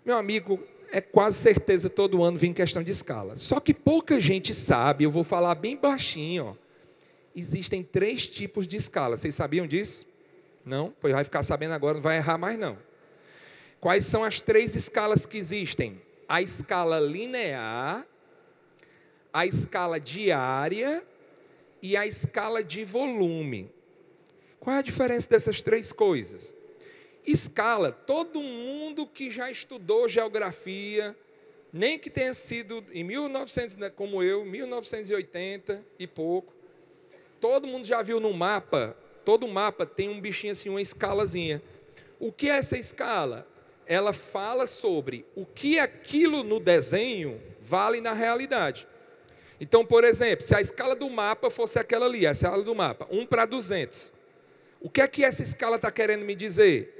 Meu amigo, é quase certeza todo ano vem questão de escala. Só que pouca gente sabe, eu vou falar bem baixinho, ó. Existem 3 tipos de escala. Vocês sabiam disso? Não? Pois vai ficar sabendo agora, não vai errar mais não. Quais são as 3 escalas que existem? A escala linear, a escala diária e a escala de volume. Qual é a diferença dessas 3 coisas? Escala, todo mundo que já estudou geografia, nem que tenha sido em 1900, como eu, 1980 e pouco, todo mundo já viu no mapa, todo mapa tem um bichinho assim, uma escalazinha. O que é essa escala? Ela fala sobre o que aquilo no desenho vale na realidade. Então, por exemplo, se a escala do mapa fosse aquela ali, a escala do mapa, 1:200. O que é que essa escala está querendo me dizer?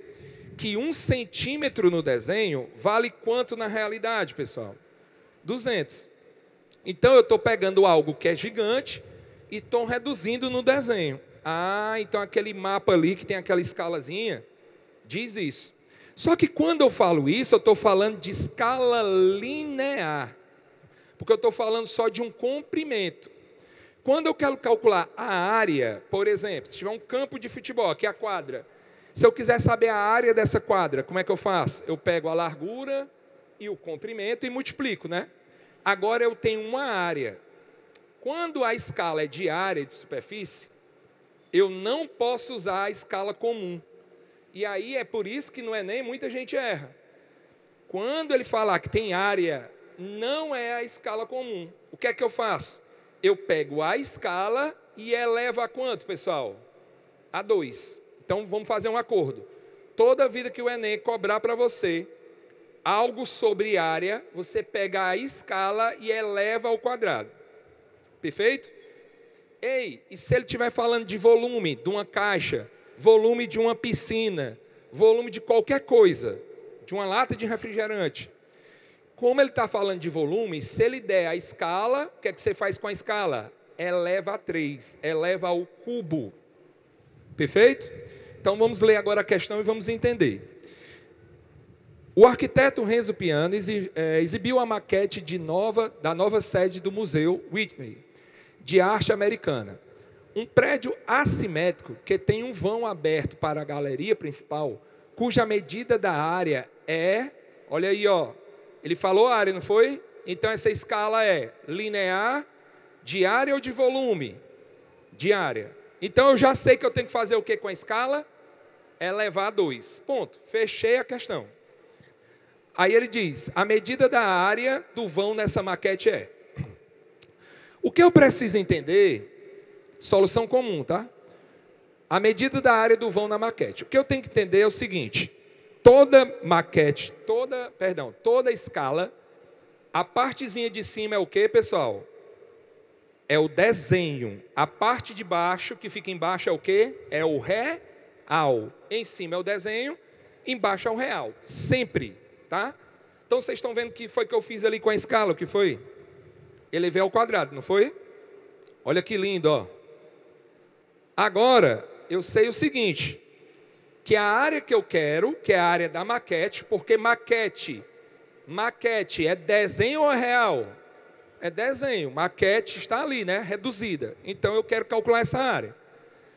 Que 1 centímetro no desenho vale quanto na realidade, pessoal? 200. Então, eu estou pegando algo que é gigante e estou reduzindo no desenho. Ah, então aquele mapa ali que tem aquela escalazinha, diz isso. Só que quando eu falo isso, eu estou falando de escala linear. Porque eu estou falando só de um comprimento. Quando eu quero calcular a área, por exemplo, se tiver um campo de futebol, aqui é a quadra. Se eu quiser saber a área dessa quadra, como é que eu faço? Eu pego a largura e o comprimento e multiplico, né? Agora eu tenho uma área. Quando a escala é de área de superfície, eu não posso usar a escala comum. E aí é por isso que no Enem muita gente erra. Quando ele falar que tem área, não é a escala comum. O que é que eu faço? Eu pego a escala e elevo a quanto, pessoal? A 2. Então, vamos fazer um acordo. Toda vida que o Enem cobrar para você algo sobre área, você pega a escala e eleva ao quadrado. Perfeito? Ei, e se ele estiver falando de volume de uma caixa, volume de uma piscina, volume de qualquer coisa, de uma lata de refrigerante, como ele está falando de volume, se ele der a escala, o que é que você faz com a escala? Eleva a 3, eleva ao cubo. Perfeito? Então vamos ler agora a questão e vamos entender. O arquiteto Renzo Piano exibiu a maquete da nova sede do Museu Whitney, de arte americana. Um prédio assimétrico que tem um vão aberto para a galeria principal, cuja medida da área é, olha aí, ó, ele falou área, não foi? Então essa escala é linear, de área ou de volume? De área. Então eu já sei que eu tenho que fazer o que com a escala? Elevar a 2. Ponto. Fechei a questão. Aí ele diz, a medida da área do vão nessa maquete é. O que eu preciso entender, solução comum, tá? A medida da área do vão na maquete. O que eu tenho que entender é o seguinte, toda maquete, toda escala, a partezinha de cima é o que, pessoal? É o desenho. A parte de baixo, que fica embaixo, é o que? É o real. Em cima é o desenho, embaixo é o real. Sempre, tá? Então, vocês estão vendo o que foi que eu fiz ali com a escala, o que foi? Elevei ao quadrado, não foi? Olha que lindo, ó. Agora, eu sei o seguinte, que a área que eu quero, que é a área da maquete, porque maquete é desenho ou é real? É desenho, maquete está ali, né? Reduzida. Então eu quero calcular essa área.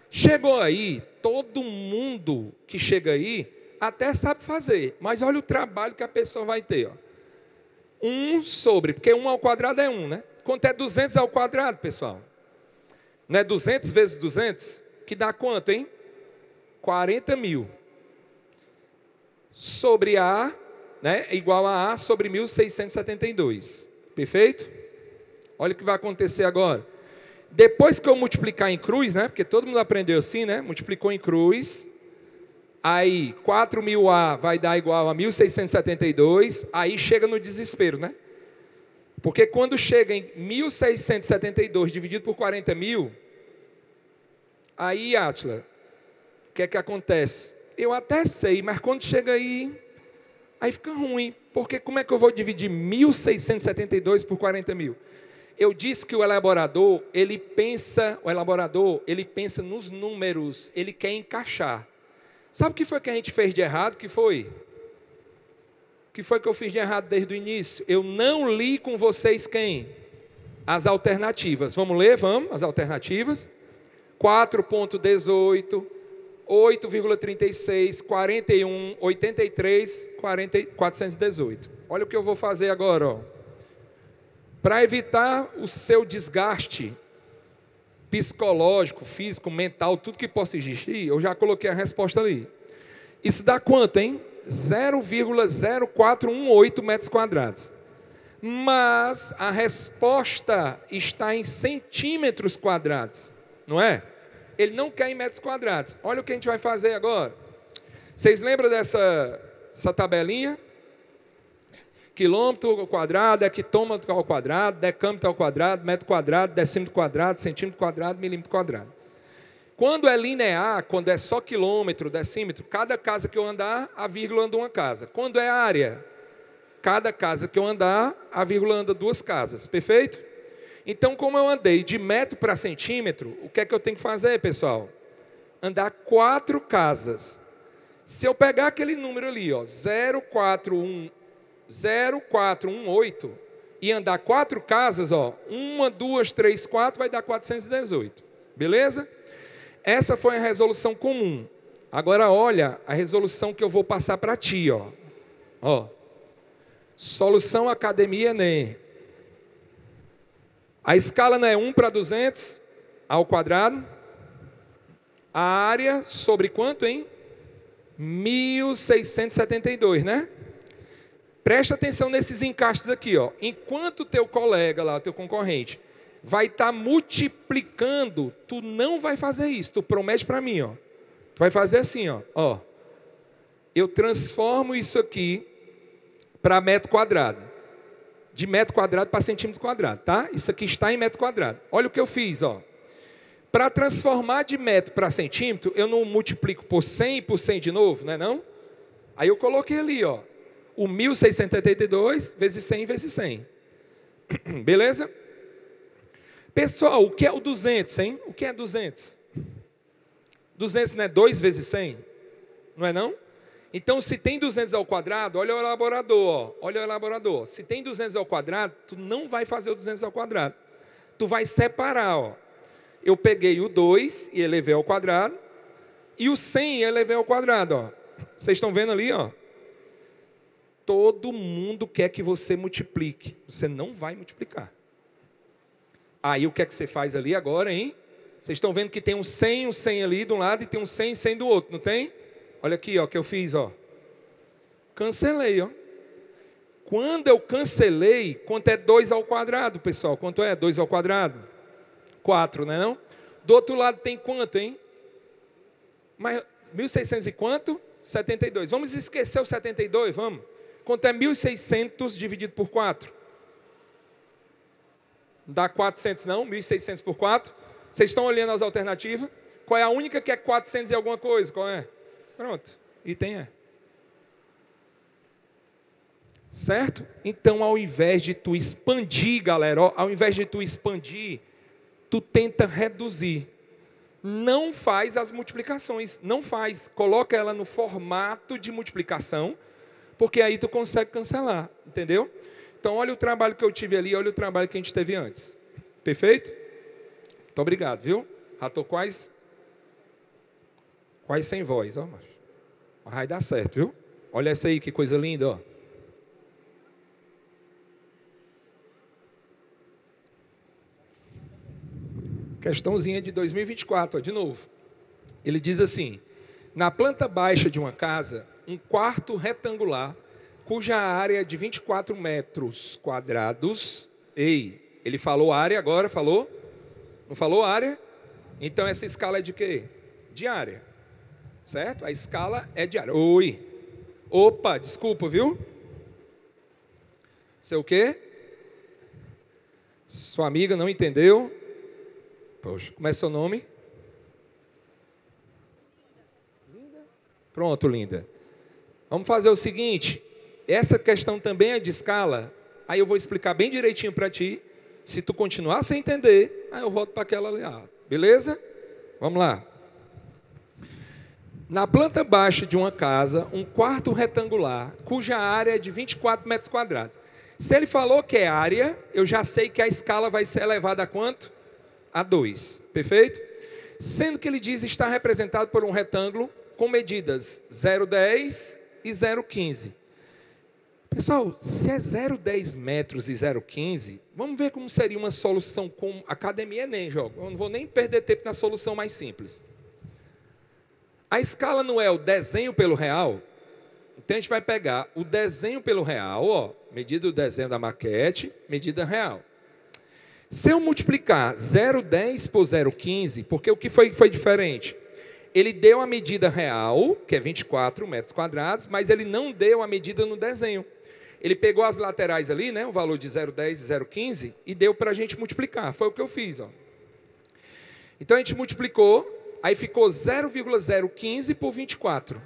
Chegou aí, todo mundo que chega aí até sabe fazer, mas olha o trabalho que a pessoa vai ter, ó. 1 sobre, porque 1 ao quadrado é 1, né? Quanto é 200 ao quadrado, pessoal? Não é 200 vezes 200? Que dá quanto, hein? 40 mil. Sobre A, né? Igual a A sobre 1.672. Perfeito? Olha o que vai acontecer agora. Depois que eu multiplicar em cruz, né? Porque todo mundo aprendeu assim, né? Multiplicou em cruz. Aí 4.000A vai dar igual a 1.672. Aí chega no desespero, né? Porque quando chega em 1.672 dividido por 40 mil, aí, Átila, o que é que acontece? eu até sei, mas quando chega aí fica ruim. Porque como é que eu vou dividir 1.672 por 40 mil? Eu disse que o elaborador, ele pensa nos números, ele quer encaixar. Sabe o que foi que a gente fez de errado? O que foi que eu fiz de errado desde o início? Eu não li com vocês quem? As alternativas. Vamos ler? Vamos, as alternativas. 4,18, 8,36, 41, 83, 418. Olha o que eu vou fazer agora, ó. Para evitar o seu desgaste psicológico, físico, mental, tudo que possa existir, eu já coloquei a resposta ali. Isso dá quanto, hein? 0,0418 metros quadrados. Mas a resposta está em centímetros quadrados, não é? Ele não quer em metros quadrados. Olha o que a gente vai fazer agora. Vocês lembram dessa tabelinha? Quilômetro ao quadrado, hectômetro ao quadrado, decâmetro ao quadrado, metro quadrado, decímetro quadrado, centímetro quadrado, milímetro quadrado. Quando é linear, quando é só quilômetro, decímetro, cada casa que eu andar, a vírgula anda uma casa. Quando é área, cada casa que eu andar, a vírgula anda duas casas. Perfeito? Então, como eu andei de metro para centímetro, o que é que eu tenho que fazer, pessoal? Andar 4 casas. Se eu pegar aquele número ali, ó, 0,418, e andar 4 casas, ó, 1, 2, 3, 4, vai dar 418. Beleza? Essa foi a resolução comum. Agora, olha a resolução que eu vou passar para ti, ó. Ó. Solução Academia Enem. A escala não é 1 para 200 ao quadrado. A área sobre quanto, hein? 1.672, né? Presta atenção nesses encaixes aqui, ó. Enquanto o teu colega lá, o teu concorrente, vai estar multiplicando, tu não vai fazer isso. Tu promete para mim, ó. Tu vai fazer assim, ó. Eu transformo isso aqui para metro quadrado. De metro quadrado para centímetro quadrado, tá? Isso aqui está em metro quadrado. Olha o que eu fiz, ó. Para transformar de metro para centímetro, eu não multiplico por 100 e por 100 de novo, não é não? Aí eu coloquei ali, ó. O 1.672 vezes 100 vezes 100. Beleza? Pessoal, o que é o 200, hein? O que é 200? 200 não é 2 vezes 100? Não é não? Então, se tem 200 ao quadrado, olha o elaborador, ó. Olha o elaborador. Se tem 200 ao quadrado, tu não vai fazer o 200 ao quadrado. Tu vai separar, ó. Eu peguei o 2 e elevei ao quadrado, e o 100 e elevei ao quadrado, ó. Vocês estão vendo ali, ó? Todo mundo quer que você multiplique. Você não vai multiplicar. Aí, o que é que você faz ali agora, hein? Vocês estão vendo que tem um 100 ali de um lado e tem um 100 do outro, não tem? Olha aqui, ó, que eu fiz, ó. Cancelei, ó. Quando eu cancelei, quanto é 2 ao quadrado, pessoal? Quanto é 2 ao quadrado? 4, não é não? Do outro lado tem quanto, hein? Mas 1.600 e quanto? 72. Vamos esquecer o 72, vamos? Quanto é 1.600 dividido por 4? Dá 400 não? 1.600 por 4? Vocês estão olhando as alternativas? Qual é a única que é 400 e alguma coisa? Qual é? Pronto, item é. Certo? Então, ao invés de tu expandir, galera, ó, ao invés de tu expandir, tu tenta reduzir. Não faz as multiplicações, não faz. Coloca ela no formato de multiplicação, porque aí tu consegue cancelar, entendeu? Então, olha o trabalho que eu tive ali, olha o trabalho que a gente teve antes. Perfeito? Muito obrigado, viu? Já estou quase sem voz, ó, mas vai dar certo, viu? Olha essa aí, que coisa linda, ó. Questãozinha de 2024, ó, de novo. Ele diz assim: na planta baixa de uma casa, um quarto retangular, cuja área é de 24 metros quadrados. Ei, ele falou área agora, falou? Não falou área? Então essa escala é de quê? De área. Certo? A escala é de área. Oi. Opa, desculpa, viu? Sei o quê? Sua amiga não entendeu? Poxa, como é seu nome? Linda. Pronto, linda. Vamos fazer o seguinte, essa questão também é de escala, aí eu vou explicar bem direitinho para ti. Se tu continuar sem entender, aí eu volto para aquela ali, beleza? Vamos lá. Na planta baixa de uma casa, um quarto retangular, cuja área é de 24 metros quadrados. Se ele falou que é área, eu já sei que a escala vai ser elevada a quanto? A 2, perfeito? Sendo que ele diz estar representado por um retângulo com medidas 0,10 e 0,15. Pessoal, se é 0,10 metros e 0,15, vamos ver como seria uma solução com Academia Enem, jogo. Eu não vou nem perder tempo na solução mais simples. A escala não é o desenho pelo real? Então a gente vai pegar o desenho pelo real, ó, medida do desenho da maquete, medida real. Se eu multiplicar 0,10 por 0,15, porque o que foi diferente? Ele deu a medida real, que é 24 metros quadrados, mas ele não deu a medida no desenho. Ele pegou as laterais ali, né, o valor de 0,10 e 0,15, e deu para a gente multiplicar. Foi o que eu fiz. Ó. Então a gente multiplicou, aí ficou 0,015 por 24.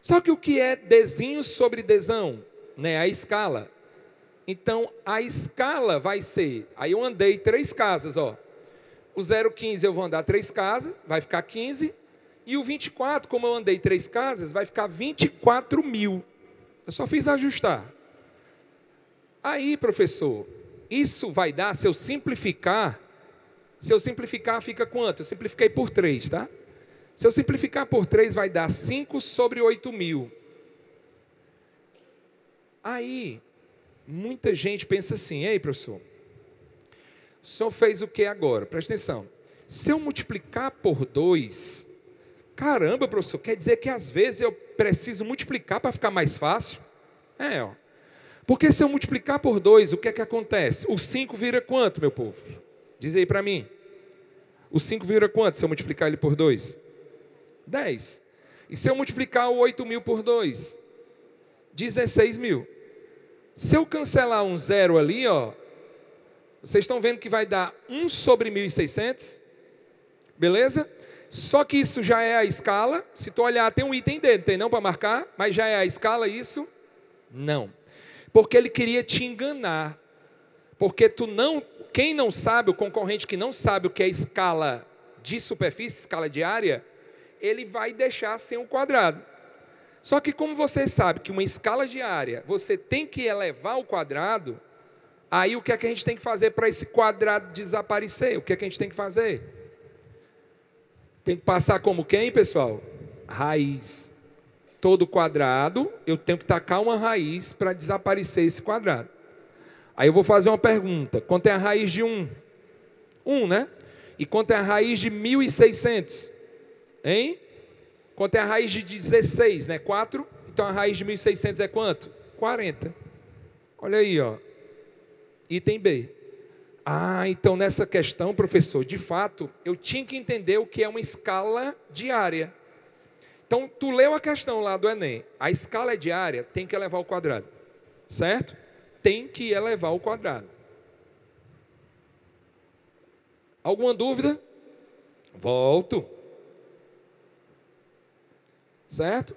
Só que o que é desenho sobre desão? Né, a escala. Então a escala vai ser, aí eu andei 3 casas, ó. O 0,15 eu vou andar 3 casas, vai ficar 15. E o 24, como eu andei 3 casas, vai ficar 24 mil. Eu só fiz ajustar. Aí, professor, isso vai dar, se eu simplificar fica quanto? Eu simplifiquei por 3, tá? Se eu simplificar por 3, vai dar 5 sobre 8 mil. Aí, muita gente pensa assim, ei, professor, o senhor fez o que agora? Presta atenção. Se eu multiplicar por 2, caramba, professor, quer dizer que às vezes eu preciso multiplicar para ficar mais fácil? É, ó. Porque se eu multiplicar por 2, o que é que acontece? O 5 vira quanto, meu povo? Diz aí para mim. O 5 vira quanto se eu multiplicar ele por 2? 10. E se eu multiplicar o 8 mil por 2? 16 mil. Se eu cancelar um zero ali, ó, vocês estão vendo que vai dar 1 sobre 1.600? Beleza? Só que isso já é a escala. Se tu olhar, tem um item dentro, tem não para marcar? Mas já é a escala isso? Não. Porque ele queria te enganar. Porque quem não sabe, o concorrente que não sabe o que é escala de superfície, escala de área, ele vai deixar sem um quadrado. Só que como você sabe que uma escala de área, você tem que elevar o quadrado, aí o que é que a gente tem que fazer para esse quadrado desaparecer? O que é que a gente tem que fazer? Tem que passar como quem, pessoal? Raiz. Todo quadrado, eu tenho que tacar uma raiz para desaparecer esse quadrado. Aí eu vou fazer uma pergunta. Quanto é a raiz de 1? 1, né? E quanto é a raiz de 1.600? Hein? Quanto é a raiz de 16, né? 4. Então a raiz de 1.600 é quanto? 40. Olha aí, ó. Item B. Ah, então nessa questão, professor, de fato, eu tinha que entender o que é uma escala diária. Então, tu leu a questão lá do Enem. A escala é diária, tem que elevar ao quadrado. Certo? Tem que elevar ao quadrado. Alguma dúvida? Volto. Certo?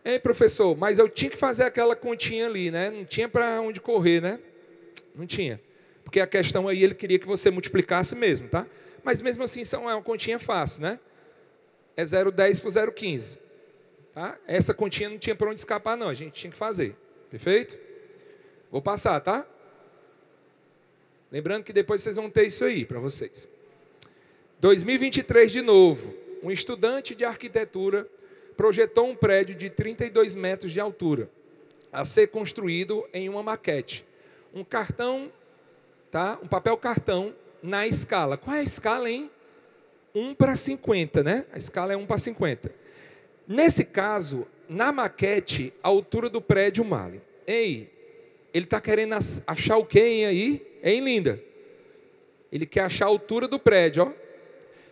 Ei, professor, mas eu tinha que fazer aquela continha ali, né? Não tinha para onde correr, né? Não tinha. Porque a questão aí, ele queria que você multiplicasse mesmo, tá? Mas mesmo assim, é uma continha fácil, né? É 0,10 por 0,15. Tá? Essa continha não tinha para onde escapar, não. A gente tinha que fazer. Perfeito? Vou passar, tá? Lembrando que depois vocês vão ter isso aí para vocês. 2023 de novo. Um estudante de arquitetura projetou um prédio de 32 metros de altura a ser construído em uma maquete. Um cartão, tá? Um papel cartão na escala. Qual é a escala, hein? 1 para 50, né? A escala é 1 para 50. Nesse caso, na maquete, a altura do prédio vale. Ei, ele está querendo achar o quê aí? Hein, linda? Ele quer achar a altura do prédio, ó.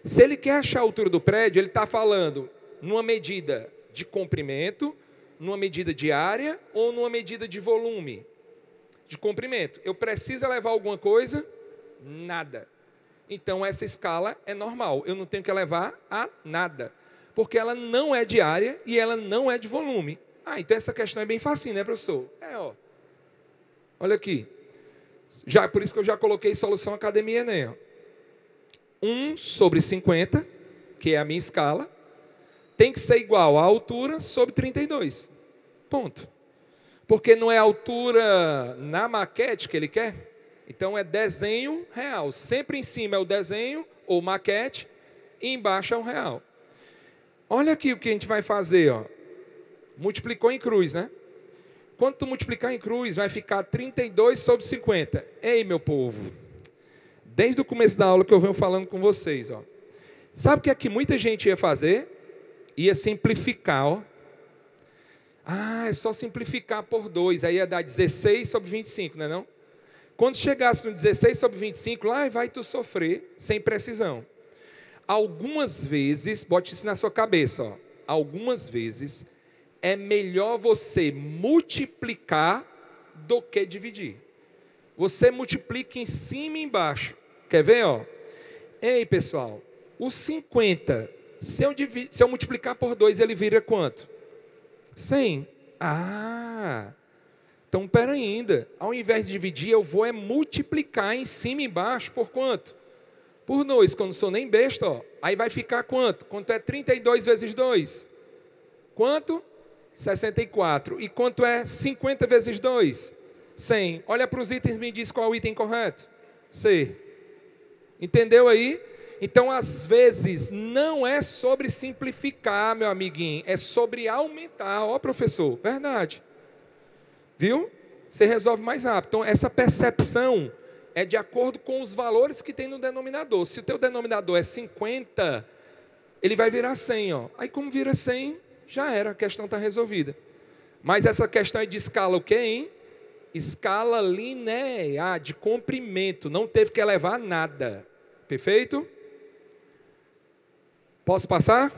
Se ele quer achar a altura do prédio, ele está falando numa medida de comprimento, numa medida de área ou numa medida de volume? De comprimento. Eu preciso elevar alguma coisa? Nada. Então, essa escala é normal. Eu não tenho que elevar a nada. porque ela não é de área e ela não é de volume. Ah, então essa questão é bem facinho, né, professor? Ó. Olha aqui. Por isso que eu já coloquei solução Academia Enem. Ó. 1/50, que é a minha escala, tem que ser igual à altura sobre 32. Ponto. Porque não é a altura na maquete que ele quer. Então é desenho real. Sempre em cima é o desenho ou maquete e embaixo é o real. Olha aqui o que a gente vai fazer. Ó. Multiplicou em cruz, né? Quando tu multiplicar em cruz, vai ficar 32/50. Ei, meu povo. Desde o começo da aula que eu venho falando com vocês. Ó. Sabe o que é que muita gente ia fazer? Ia simplificar. Ó. Ah, é só simplificar por 2. Aí ia dar 16/25, não é não? Quando chegasse no 16/25, lá vai tu sofrer sem precisão. Algumas vezes, bote isso na sua cabeça, ó, algumas vezes é melhor você multiplicar do que dividir. Você multiplica em cima e embaixo. Quer ver? Ó? Ei, pessoal, o 50, se eu multiplicar por 2, ele vira quanto? 100. Ah, então pera ainda. Ao invés de dividir, eu vou multiplicar em cima e embaixo por quanto? Por 2, que eu não sou nem besta, ó. Aí vai ficar quanto? Quanto é 32 vezes 2? Quanto? 64. E quanto é 50 vezes 2? 100. Olha para os itens e me diz qual é o item correto. C. Entendeu aí? Então, às vezes, não é sobre simplificar, meu amiguinho. É sobre aumentar. Ó, professor, verdade. Viu? Você resolve mais rápido. Então, essa percepção é de acordo com os valores que tem no denominador. Se o teu denominador é 50, ele vai virar 100. Ó. Aí como vira 100, já era, a questão está resolvida. Mas essa questão é de escala o quê, hein? Escala linear, de comprimento. Não teve que elevar nada. Perfeito? Posso passar?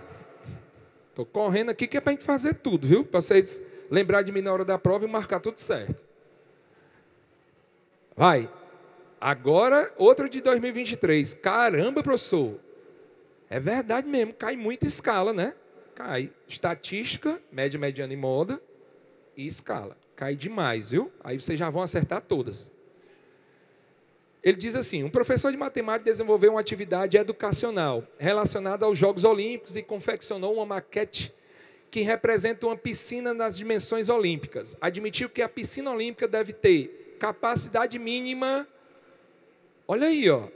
Estou correndo aqui que é para a gente fazer tudo, viu? Para vocês lembrarem de mim na hora da prova e marcar tudo certo. Vai. Agora, outro de 2023. Caramba, professor. É verdade mesmo, cai muita escala, né? Cai. Estatística, média, mediana e moda. E escala. Cai demais, viu? Aí vocês já vão acertar todas. Ele diz assim, um professor de matemática desenvolveu uma atividade educacional relacionada aos Jogos Olímpicos e confeccionou uma maquete que representa uma piscina nas dimensões olímpicas. Admitiu que a piscina olímpica deve ter capacidade mínima, olha aí, ó,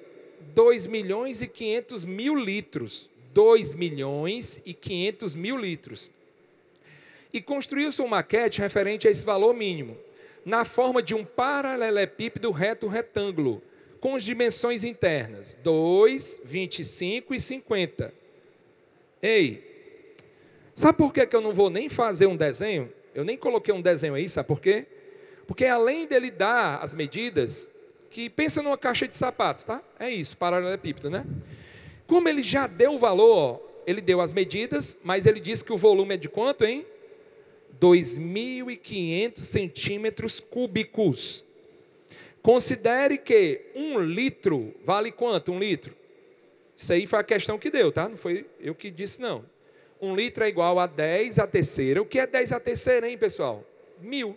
2.500.000 litros. 2.500.000 litros. E construiu sua maquete referente a esse valor mínimo, na forma de um paralelepípedo reto-retângulo, com as dimensões internas, 2, 25 e 50. Ei, sabe por que eu não vou nem fazer um desenho? Eu nem coloquei um desenho aí, sabe por quê? Porque além dele dar as medidas, que pensa numa caixa de sapatos, tá? É isso, paralelepípedo, né? Como ele já deu o valor, ó, ele deu as medidas, mas ele disse que o volume é de quanto, hein? 2.500 centímetros cúbicos. Considere que 1 litro vale quanto? 1 litro? Isso aí foi a questão que deu, tá? Não foi eu que disse, não. 1 litro é igual a 10 à terceira. O que é 10 à terceira, hein, pessoal? 1.000.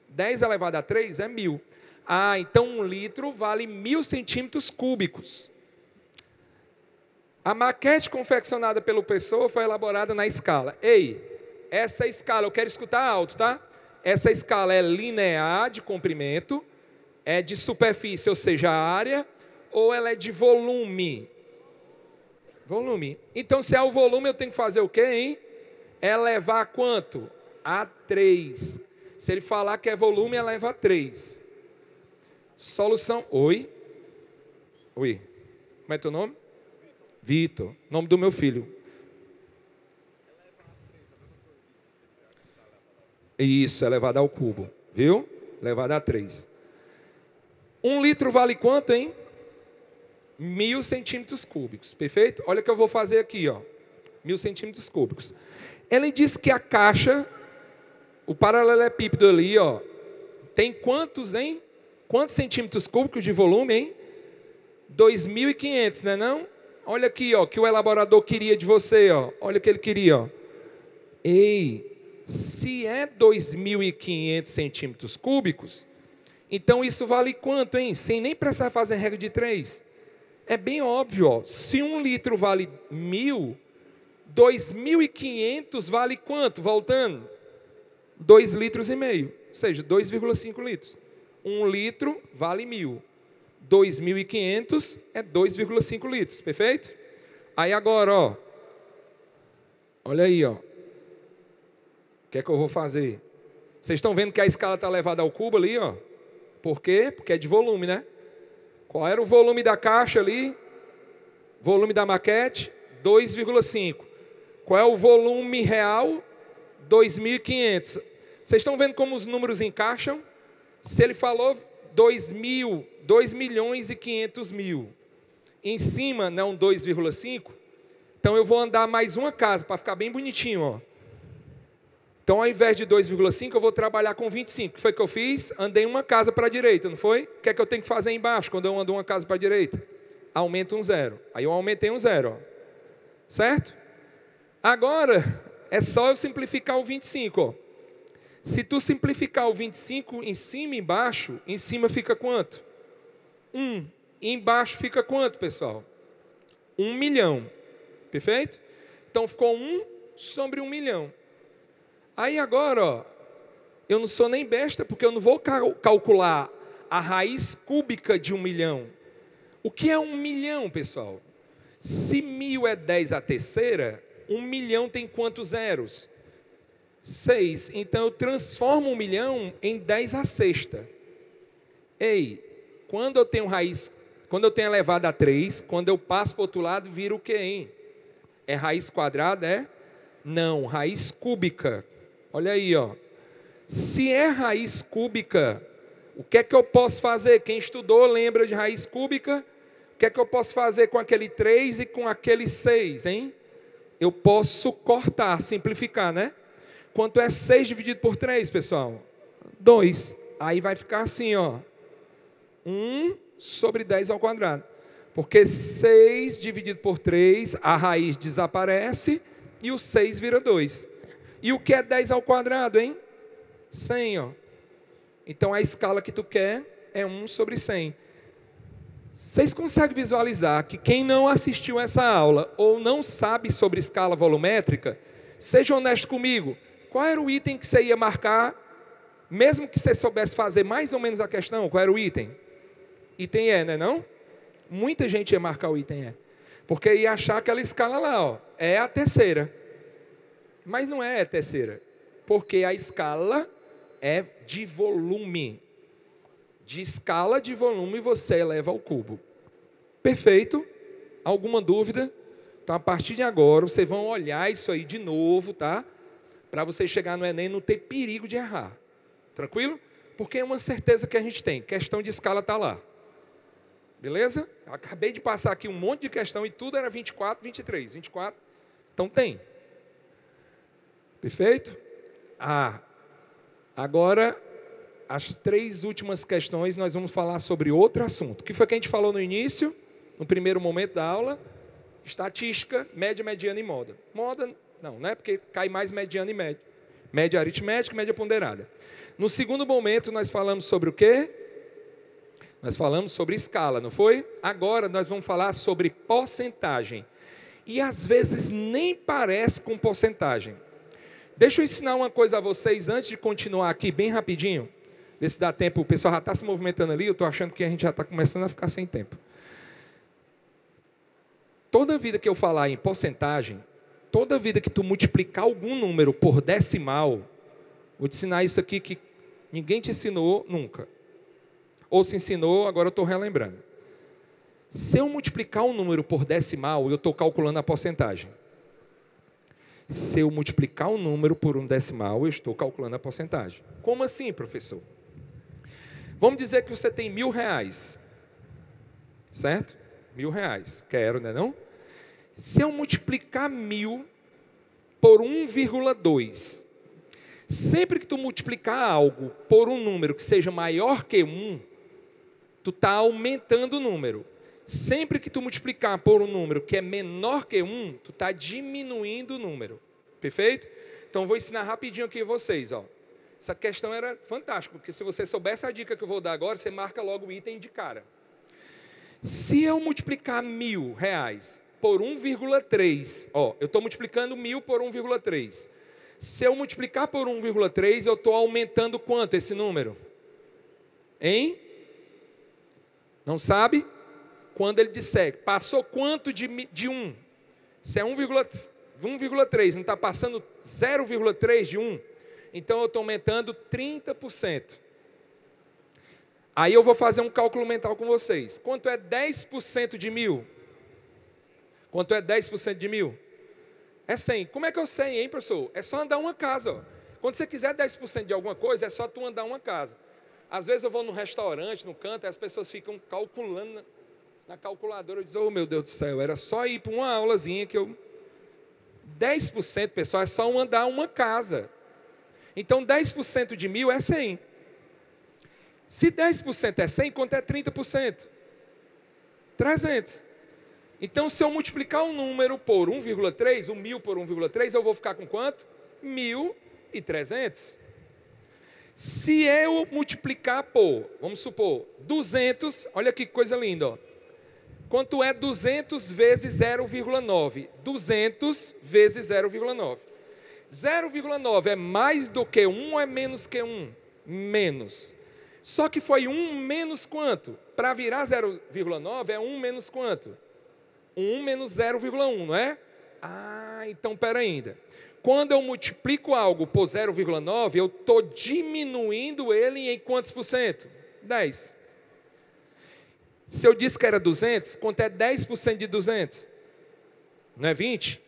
10 elevado a 3 é 1.000. Ah, então 1 litro vale 1.000 centímetros cúbicos. A maquete confeccionada pelo professor foi elaborada na escala. Ei, essa escala, eu quero escutar alto, tá? Essa escala é linear de comprimento, é de superfície, ou seja, área, ou ela é de volume? Volume. Então, se é o volume, eu tenho que fazer o quê, hein? Elevar a quanto? A 3. Se ele falar que é volume, eleva a 3. Solução. Oi? Oi. Como é teu nome? Vitor. Nome do meu filho. Isso, elevado ao cubo. Viu? Elevado a 3. 1 litro vale quanto, hein? 1.000 centímetros cúbicos. Perfeito? Olha o que eu vou fazer aqui, ó. 1.000 centímetros cúbicos. Ele diz que a caixa, o paralelepípedo ali, ó, tem quantos, hein? Quantos centímetros cúbicos de volume, hein? 2.500, não é não? Olha aqui, ó, que o elaborador queria de você, ó. Olha o que ele queria, ó. Ei, se é 2.500 centímetros cúbicos, então isso vale quanto, hein? Sem nem precisar fazer regra de 3. É bem óbvio, ó. Se 1 litro vale 1.000, 2.500 vale quanto? Voltando, 2,5 litros, ou seja, 2,5 litros. 1 litro vale 1.000. 2.500 é 2,5 litros, perfeito? Aí agora, ó, olha aí, ó. O que é que eu vou fazer? Vocês estão vendo que a escala está elevada ao cubo ali, ó. Por quê? Porque é de volume, né? Qual era o volume da caixa ali? Volume da maquete? 2,5. Qual é o volume real? 2.500. Vocês estão vendo como os números encaixam? Se ele falou 2.500.000, em cima não 2,5, então eu vou andar mais uma casa para ficar bem bonitinho, ó. Então ao invés de 2,5 eu vou trabalhar com 25. O que foi que eu fiz? Andei uma casa para a direita, não foi? O que é que eu tenho que fazer embaixo quando eu ando uma casa para a direita? Aumento um zero. Aí eu aumentei um zero, ó. Certo? Agora é só eu simplificar o 25, ó. Se tu simplificar o 25 em cima e embaixo, em cima fica quanto? 1. E embaixo fica quanto, pessoal? 1 milhão. Perfeito? Então ficou 1 sobre 1 milhão. Aí agora, ó, eu não sou nem besta, porque eu não vou calcular a raiz cúbica de 1 milhão. O que é 1 milhão, pessoal? Se 1.000 é 10 à terceira, 1 milhão tem quantos zeros? 6. Então eu transformo 1 milhão em 10 à sexta. Ei, quando eu tenho elevado a 3, quando eu passo para o outro lado, vira o quê, hein? É raiz quadrada, é? Não, raiz cúbica. Olha aí, ó. Se é raiz cúbica, o que é que eu posso fazer? Quem estudou lembra de raiz cúbica? O que é que eu posso fazer com aquele 3 e com aquele 6, hein? Eu posso cortar, simplificar, né? Quanto é 6 dividido por 3, pessoal? 2. Aí vai ficar assim, ó. 1 sobre 10 ao quadrado. Porque 6 dividido por 3, a raiz desaparece e o 6 vira 2. E o que é 10 ao quadrado, hein? 100, ó. Então a escala que tu quer é 1 sobre 100. Vocês conseguem visualizar que quem não assistiu essa aula ou não sabe sobre escala volumétrica, seja honesto comigo, qual era o item que você ia marcar, mesmo que você soubesse fazer mais ou menos a questão? Qual era o item? Item E, né não? Muita gente ia marcar o item E, porque ia achar aquela escala lá, ó, é a terceira. Mas não é a terceira, porque a escala é de volume. De escala de volume você eleva ao cubo. Perfeito? Alguma dúvida? Então a partir de agora vocês vão olhar isso aí de novo, tá? Para você chegar no Enem não ter perigo de errar. Tranquilo? Porque é uma certeza que a gente tem. Questão de escala está lá. Beleza? Eu acabei de passar aqui um monte de questão e tudo era 24, 23. 24. Então tem. Perfeito? Agora, as 3 últimas questões nós vamos falar sobre outro assunto. O que foi que a gente falou no início, no primeiro momento da aula? Estatística, média, mediana e moda. Moda, não, né? Porque cai mais mediana e média. Média aritmética e média ponderada. No segundo momento, nós falamos sobre o quê? Nós falamos sobre escala, não foi? Agora, nós vamos falar sobre porcentagem. E, às vezes, nem parece com porcentagem. Deixa eu ensinar uma coisa a vocês, antes de continuar aqui, bem rapidinho. Ver se dá tempo, o pessoal já está se movimentando ali, eu estou achando que a gente já está começando a ficar sem tempo. Toda vida que eu falar em porcentagem, toda vida que tu multiplicar algum número por decimal, vou te ensinar isso aqui que ninguém te ensinou nunca. Ou se ensinou, agora eu estou relembrando. Se eu multiplicar um número por decimal, eu estou calculando a porcentagem. Se eu multiplicar um número por um decimal, eu estou calculando a porcentagem. Como assim, professor? Vamos dizer que você tem R$1.000, certo? R$1.000, quero, né não? Se eu multiplicar 1.000 por 1,2, sempre que tu multiplicar algo por um número que seja maior que 1, tu está aumentando o número. Sempre que tu multiplicar por um número que é menor que 1, tu está diminuindo o número. Perfeito? Então, vou ensinar rapidinho aqui a vocês. Ó. Essa questão era fantástica, porque se você soubesse a dica que eu vou dar agora, você marca logo o item de cara. Se eu multiplicar R$1.000 por 1,3, ó, eu estou multiplicando 1.000 por 1,3. Se eu multiplicar por 1,3, eu estou aumentando quanto esse número? Hein? Não sabe? Quando ele disser, passou quanto de 1? Se é 1,3, não está passando 0,3 de 1? Então eu estou aumentando 30%. Aí eu vou fazer um cálculo mental com vocês. Quanto é 10% de 1.000? Quanto é 10% de 1.000? É 100. Como é que eu sei, hein, professor? É só andar uma casa. Ó. Quando você quiser 10% de alguma coisa, é só tu andar uma casa. Às vezes eu vou num restaurante, no canto, e as pessoas ficam calculando na calculadora. Eu digo, oh meu Deus do céu, era só ir para uma aulazinha que eu... 10%, pessoal, é só andar uma casa. Então 10% de 1.000 é 100. Se 10% é 100, quanto é 30%? 300. Então, se eu multiplicar o número por 1,3, o 1.000 por 1,3, eu vou ficar com quanto? 1.300. Se eu multiplicar por, vamos supor, 200, olha que coisa linda, ó. Quanto é 200 vezes 0,9? 200 vezes 0,9. 0,9 é mais do que 1 ou é menos que 1? Menos. Só que foi 1 menos quanto? Para virar 0,9 é 1 menos quanto? 1 menos 0,1, não é? Ah, então pera ainda. Quando eu multiplico algo por 0,9, eu estou diminuindo ele em quantos por cento? 10. Se eu disse que era 200, quanto é 10% de 200? Não é 20?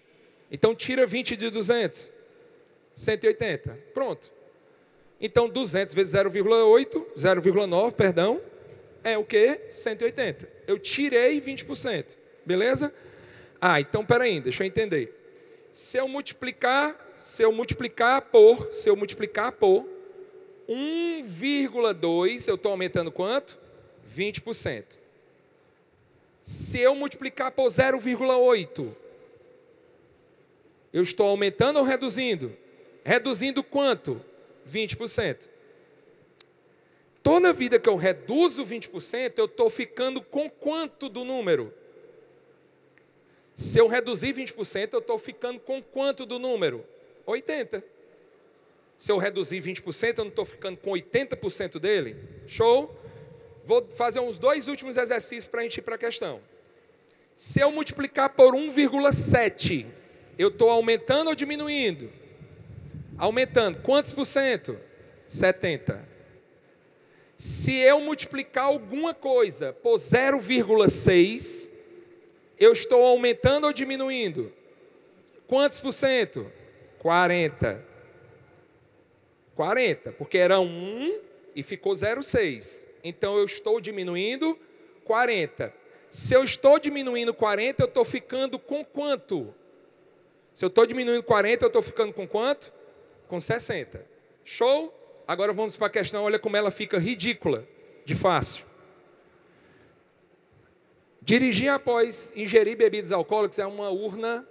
Então tira 20 de 200. 180. Pronto. Então 200 vezes 0,9, perdão, é o quê? 180. Eu tirei 20%. Beleza? Ah, então peraí, deixa eu entender. Se eu multiplicar por 1,2, eu estou aumentando quanto? 20%. Se eu multiplicar por 0,8, eu estou aumentando ou reduzindo? Reduzindo quanto? 20%. Toda vida que eu reduzo 20%, eu estou ficando com quanto do número? Se eu reduzir 20%, eu estou ficando com quanto do número? 80%. Se eu reduzir 20%, eu não estou ficando com 80% dele? Show? Vou fazer uns 2 últimos exercícios para a gente ir para a questão. Se eu multiplicar por 1,7, eu estou aumentando ou diminuindo? Aumentando. Quantos por cento? 70%. Se eu multiplicar alguma coisa por 0,6, eu estou aumentando ou diminuindo? Quantos por cento? 40%. 40%, porque era 1 e ficou 0,6. Então eu estou diminuindo 40%. Se eu estou diminuindo 40%, eu estou ficando com quanto? Se eu estou diminuindo 40%, eu estou ficando com quanto? Com 60%. Show? Agora vamos para a questão, olha como ela fica ridícula, de fácil. Dirigir após ingerir bebidas alcoólicas é uma urna...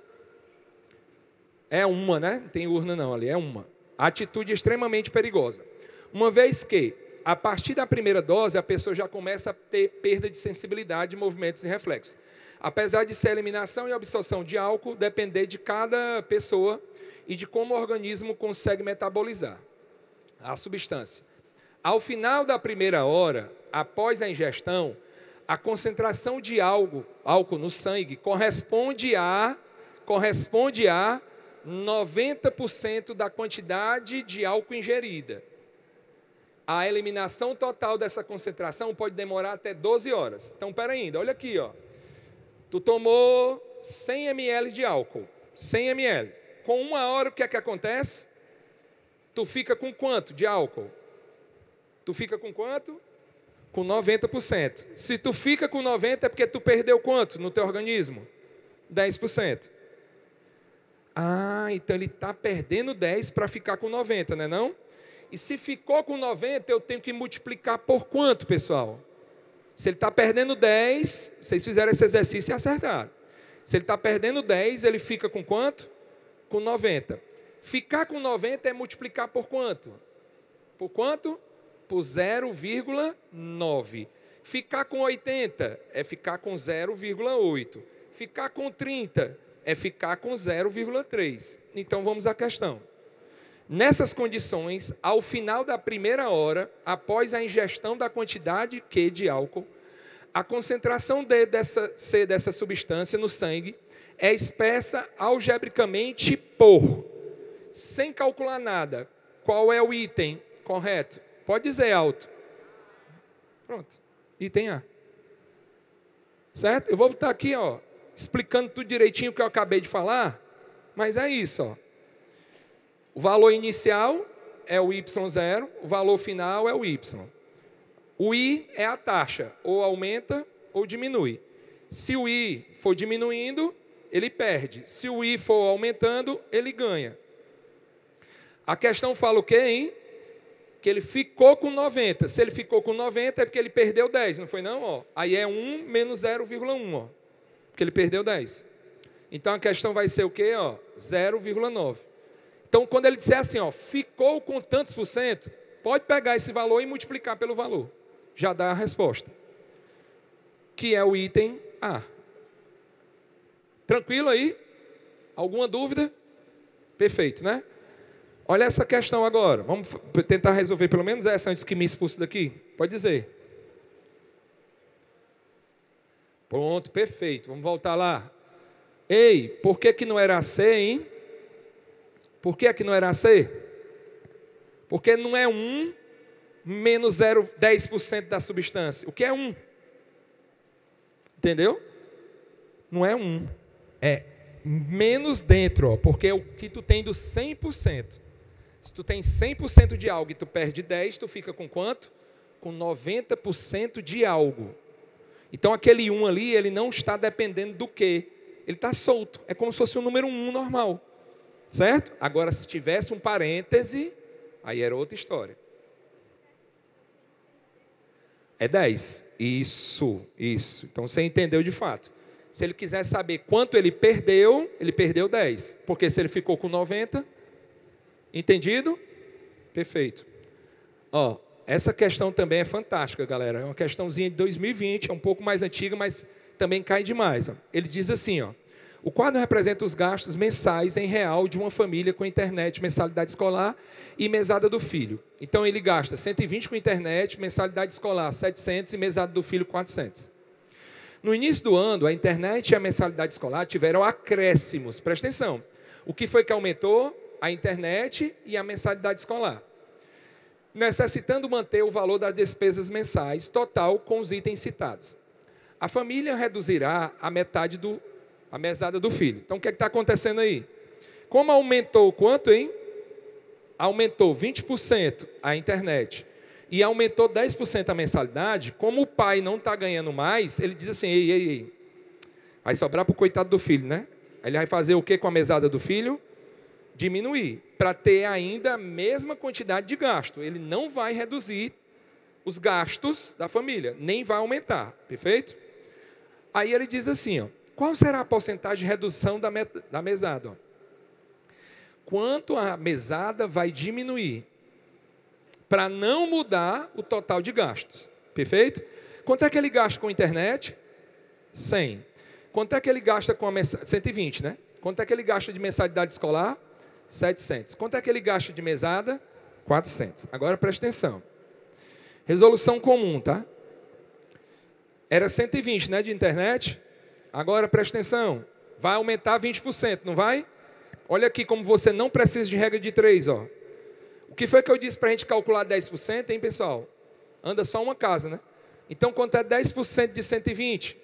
É uma, né? Não tem urna não ali, é uma. Atitude extremamente perigosa. Uma vez que, a partir da primeira dose, a pessoa já começa a ter perda de sensibilidade, movimentos e reflexos. Apesar de ser a eliminação e absorção de álcool depender de cada pessoa e de como o organismo consegue metabolizar a substância. Ao final da primeira hora, após a ingestão, a concentração de álcool no sangue corresponde a 90% da quantidade de álcool ingerida. A eliminação total dessa concentração pode demorar até 12 horas. Então, pera ainda, olha aqui, ó. Tu tomou 100 ml de álcool, 100 ml. Com 1 hora, o que é que acontece? Tu fica com quanto de álcool? Tu fica com quanto? Com 90%. Se tu fica com 90%, é porque tu perdeu quanto no teu organismo? 10%. Ah, então ele está perdendo 10 para ficar com 90, não é não? E se ficou com 90, eu tenho que multiplicar por quanto, pessoal? Se ele está perdendo 10, vocês fizeram esse exercício e acertaram. Se ele está perdendo 10, ele fica com quanto? Com 90. Ficar com 90 é multiplicar por quanto? Por quanto? Por 0,9. Ficar com 80 é ficar com 0,8. Ficar com 30 é ficar com 0,3. Então vamos à questão. Nessas condições, ao final da primeira hora, após a ingestão da quantidade Q de álcool, a concentração C dessa substância no sangue é expressa algebricamente por, sem calcular nada. Qual é o item correto? Pode dizer alto. Pronto. Item A. Certo? Eu vou botar aqui, ó, explicando tudo direitinho o que eu acabei de falar, mas é isso, ó. O valor inicial é o Y0, o valor final é o Y. O I é a taxa, ou aumenta ou diminui. Se o I for diminuindo, ele perde. Se o I for aumentando, ele ganha. A questão fala o quê, hein? Que ele ficou com 90. Se ele ficou com 90 é porque ele perdeu 10, não foi não? Ó, aí é 1 menos 0,1, ó, porque ele perdeu 10. Então a questão vai ser o quê? 0,9. Então quando ele disser assim, ó, ficou com tantos por cento, pode pegar esse valor e multiplicar pelo valor. Já dá a resposta. Que é o item A. Tranquilo aí? Alguma dúvida? Perfeito, né? Olha essa questão agora. Vamos tentar resolver pelo menos essa antes que me expulse daqui. Pode dizer. Pronto, perfeito. Vamos voltar lá. Ei, por que não era C, hein? Por que não era C? Porque não é 1 menos 10% da substância. O que é 1? Entendeu? Não é 1. É menos dentro, ó, porque é o que tu tem do 100%. Se tu tem 100% de algo e tu perde 10, tu fica com quanto? Com 90% de algo. Então aquele 1 ali, ele não está dependendo do quê? Ele está solto. É como se fosse um número 1 normal. Certo? Agora, se tivesse um parêntese, aí era outra história. É 10. Isso. Então você entendeu de fato. Se ele quiser saber quanto ele perdeu 10. Porque se ele ficou com 90, entendido? Perfeito. Ó, essa questão também é fantástica, galera. É uma questãozinha de 2020, é um pouco mais antiga, mas também cai demais. Ó. Ele diz assim, ó. O quadro representa os gastos mensais em real de uma família com internet, mensalidade escolar e mesada do filho. Então ele gasta 120 com internet, mensalidade escolar 700 e mesada do filho 400. No início do ano, a internet e a mensalidade escolar tiveram acréscimos. Presta atenção. O que foi que aumentou? A internet e a mensalidade escolar. Necessitando manter o valor das despesas mensais total com os itens citados. A família reduzirá a metade a mesada do filho. Então, o que está acontecendo aí? Como aumentou quanto, hein? Aumentou 20% a internet e aumentou 10% a mensalidade, como o pai não está ganhando mais, ele diz assim, ei, vai sobrar para o coitado do filho, né? Ele vai fazer o que com a mesada do filho? Diminuir, para ter ainda a mesma quantidade de gasto. Ele não vai reduzir os gastos da família, nem vai aumentar, perfeito? Aí ele diz assim, ó, qual será a porcentagem de redução da mesada? Ó? Quanto a mesada vai diminuir? Para não mudar o total de gastos. Perfeito? Quanto é que ele gasta com a internet? 100. Quanto é que ele gasta com a mensalidade? 120, né? Quanto é que ele gasta de mensalidade escolar? 700. Quanto é que ele gasta de mesada? 400. Agora presta atenção. Resolução comum, tá? Era 120, né, de internet? Agora, presta atenção, vai aumentar 20%, não vai? Olha aqui como você não precisa de regra de 3, ó. O que foi que eu disse para a gente calcular 10%, hein, pessoal? Anda só uma casa, né? Então, quanto é 10% de 120?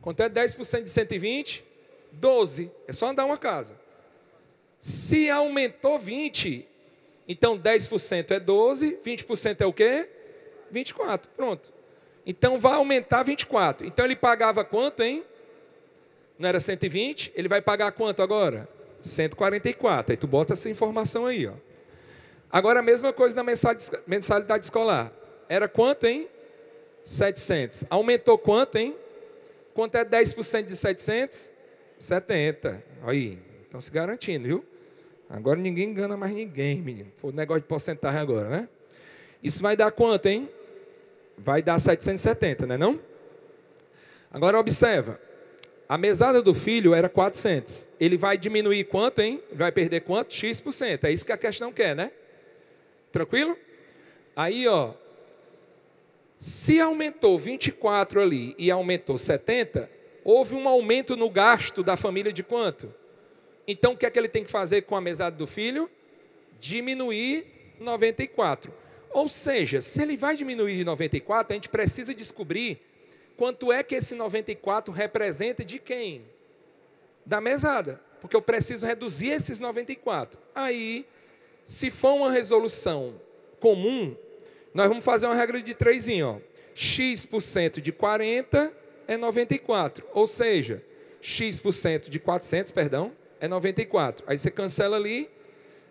Quanto é 10% de 120? 12. É só andar uma casa. Se aumentou 20, então 10% é 12, 20% é o quê? 24, pronto. Então, vai aumentar 24. Então, ele pagava quanto, hein? Não era 120? Ele vai pagar quanto agora? 144. Aí tu bota essa informação aí, ó. Agora, a mesma coisa na mensalidade escolar. Era quanto, hein? 700. Aumentou quanto, hein? Quanto é 10% de 700? 70. Aí, estão se garantindo, viu? Agora ninguém engana mais ninguém, menino. Foi um negócio de porcentagem agora, né? Isso vai dar quanto, hein? Vai dar 770, não é não? Agora observa. A mesada do filho era 400. Ele vai diminuir quanto, hein? Vai perder quanto? X%. É isso que a questão quer, né? Tranquilo? Aí, ó. Se aumentou 24 ali e aumentou 70, houve um aumento no gasto da família de quanto? Então, o que é que ele tem que fazer com a mesada do filho? Diminuir 94. Ou seja, se ele vai diminuir 94, a gente precisa descobrir quanto é que esse 94 representa de quem? Da mesada. Porque eu preciso reduzir esses 94. Aí, se for uma resolução comum, nós vamos fazer uma regra de 3, ó. X% de 40 é 94. Ou seja, X% de 400, perdão, é 94. Aí você cancela ali,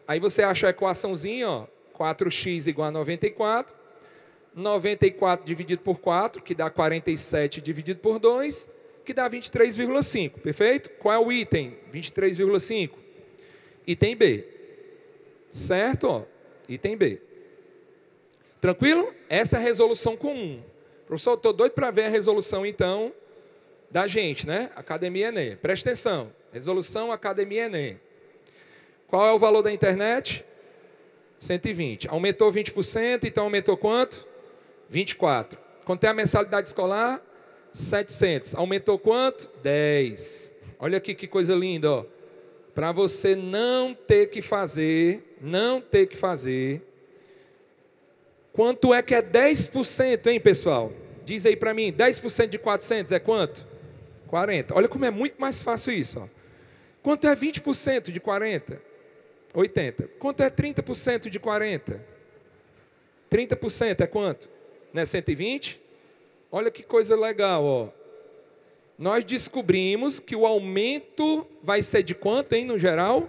aí você acha a equaçãozinha, ó, 4x igual a 94, 94 dividido por 4, que dá 47 dividido por 2, que dá 23,5, perfeito? Qual é o item? 23,5. Item B. Certo? Ó, item B. Tranquilo? Essa é a resolução comum. Professor, estou doido para ver a resolução, então, da gente, né? Academia Enem. Presta atenção. Resolução Academia Enem. Qual é o valor da internet? 120. Aumentou 20%, então aumentou quanto? 24. Quanto é a mensalidade escolar? 700. Aumentou quanto? 10. Olha aqui que coisa linda, ó. Para você não ter que fazer. Quanto é que é 10%, hein, pessoal? Diz aí para mim, 10% de 400 é quanto? 40. Olha como é muito mais fácil isso, ó. Quanto é 20% de 40? 80. Quanto é 30% de 40? 30% é quanto? Não é 120? Olha que coisa legal, ó. Nós descobrimos que o aumento vai ser de quanto, hein, no geral?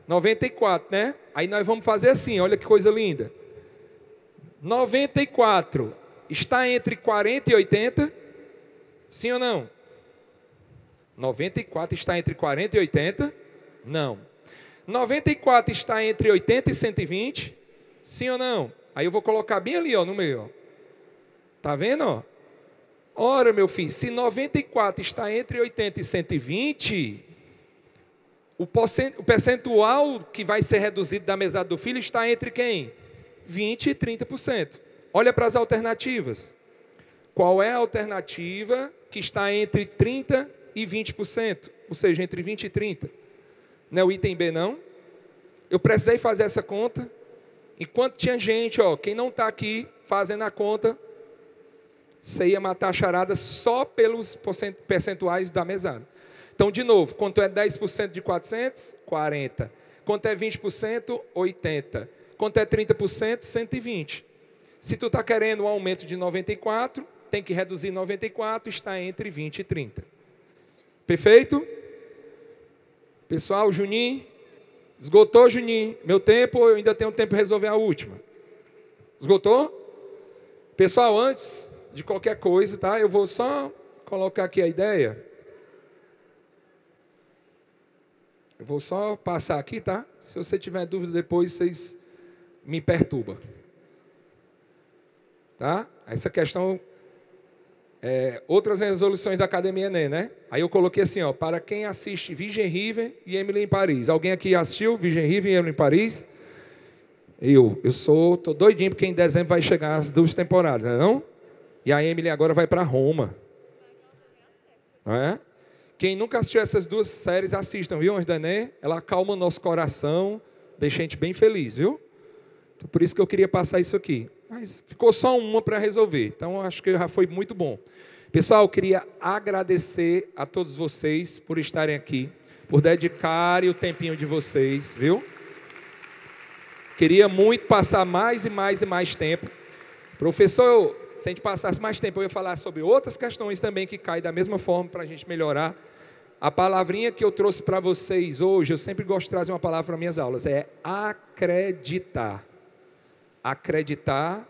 94, né? Aí nós vamos fazer assim, olha que coisa linda. 94 está entre 40 e 80? Sim ou não? 94 está entre 40 e 80? Não. 94 está entre 80 e 120? Sim ou não? Aí eu vou colocar bem ali, ó, no meio. Ó. Tá vendo? Ó? Ora, meu filho, se 94 está entre 80 e 120, o percentual que vai ser reduzido da mesada do filho está entre quem? 20 e 30%. Olha para as alternativas. Qual é a alternativa que está entre 30 e 20%? Ou seja, entre 20 e 30%. Não é o item B, não? Eu precisei fazer essa conta. Enquanto tinha gente, ó, quem não está aqui fazendo a conta, você ia matar a charada só pelos percentuais da mesada. Então, de novo, quanto é 10% de 400? 40. Quanto é 20%? 80. Quanto é 30%? 120. Se tu está querendo um aumento de 94, tem que reduzir 94, está entre 20 e 30. Perfeito? Pessoal, Juninho, esgotou, Juninho? Meu tempo ou eu ainda tenho tempo para resolver a última? Esgotou? Pessoal, antes de qualquer coisa, tá? Eu vou só colocar aqui a ideia. Eu vou só passar aqui, tá? Se você tiver dúvida depois, vocês me perturbam. Tá? Essa questão... outras resoluções da Academia Enem, né? Aí eu coloquei assim, ó, para quem assiste Virgem River e Emily em Paris. Alguém aqui assistiu Virgem River e Emily em Paris? Tô doidinho porque em dezembro vai chegar as 2 temporadas, não é não? E a Emily agora vai para Roma. Não é? Quem nunca assistiu essas 2 séries, assistam, viu, antes do Enem? Ela acalma o nosso coração, deixa a gente bem feliz, viu? Então, por isso que eu queria passar isso aqui. Mas ficou só uma para resolver, então acho que já foi muito bom. Pessoal, eu queria agradecer a todos vocês por estarem aqui, por dedicarem o tempinho de vocês, viu? Queria muito passar mais e mais tempo. Professor, se a gente passasse mais tempo, eu ia falar sobre outras questões também que caem da mesma forma para a gente melhorar. A palavrinha que eu trouxe para vocês hoje, eu sempre gosto de trazer uma palavra para minhas aulas, é acreditar. Acreditar,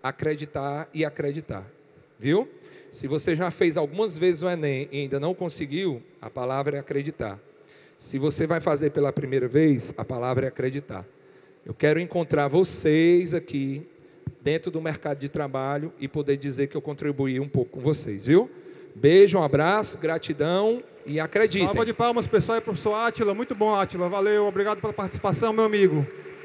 acreditar e acreditar. viu? Se você já fez algumas vezes o Enem e ainda não conseguiu, a palavra é acreditar. Se você vai fazer pela primeira vez, a palavra é acreditar. Eu quero encontrar vocês aqui dentro do mercado de trabalho e poder dizer que eu contribuí um pouco com vocês, viu? Beijo, um abraço, gratidão e acreditem. Salva de palmas, pessoal, e professor Átila. Muito bom, Átila. Valeu, obrigado pela participação, meu amigo.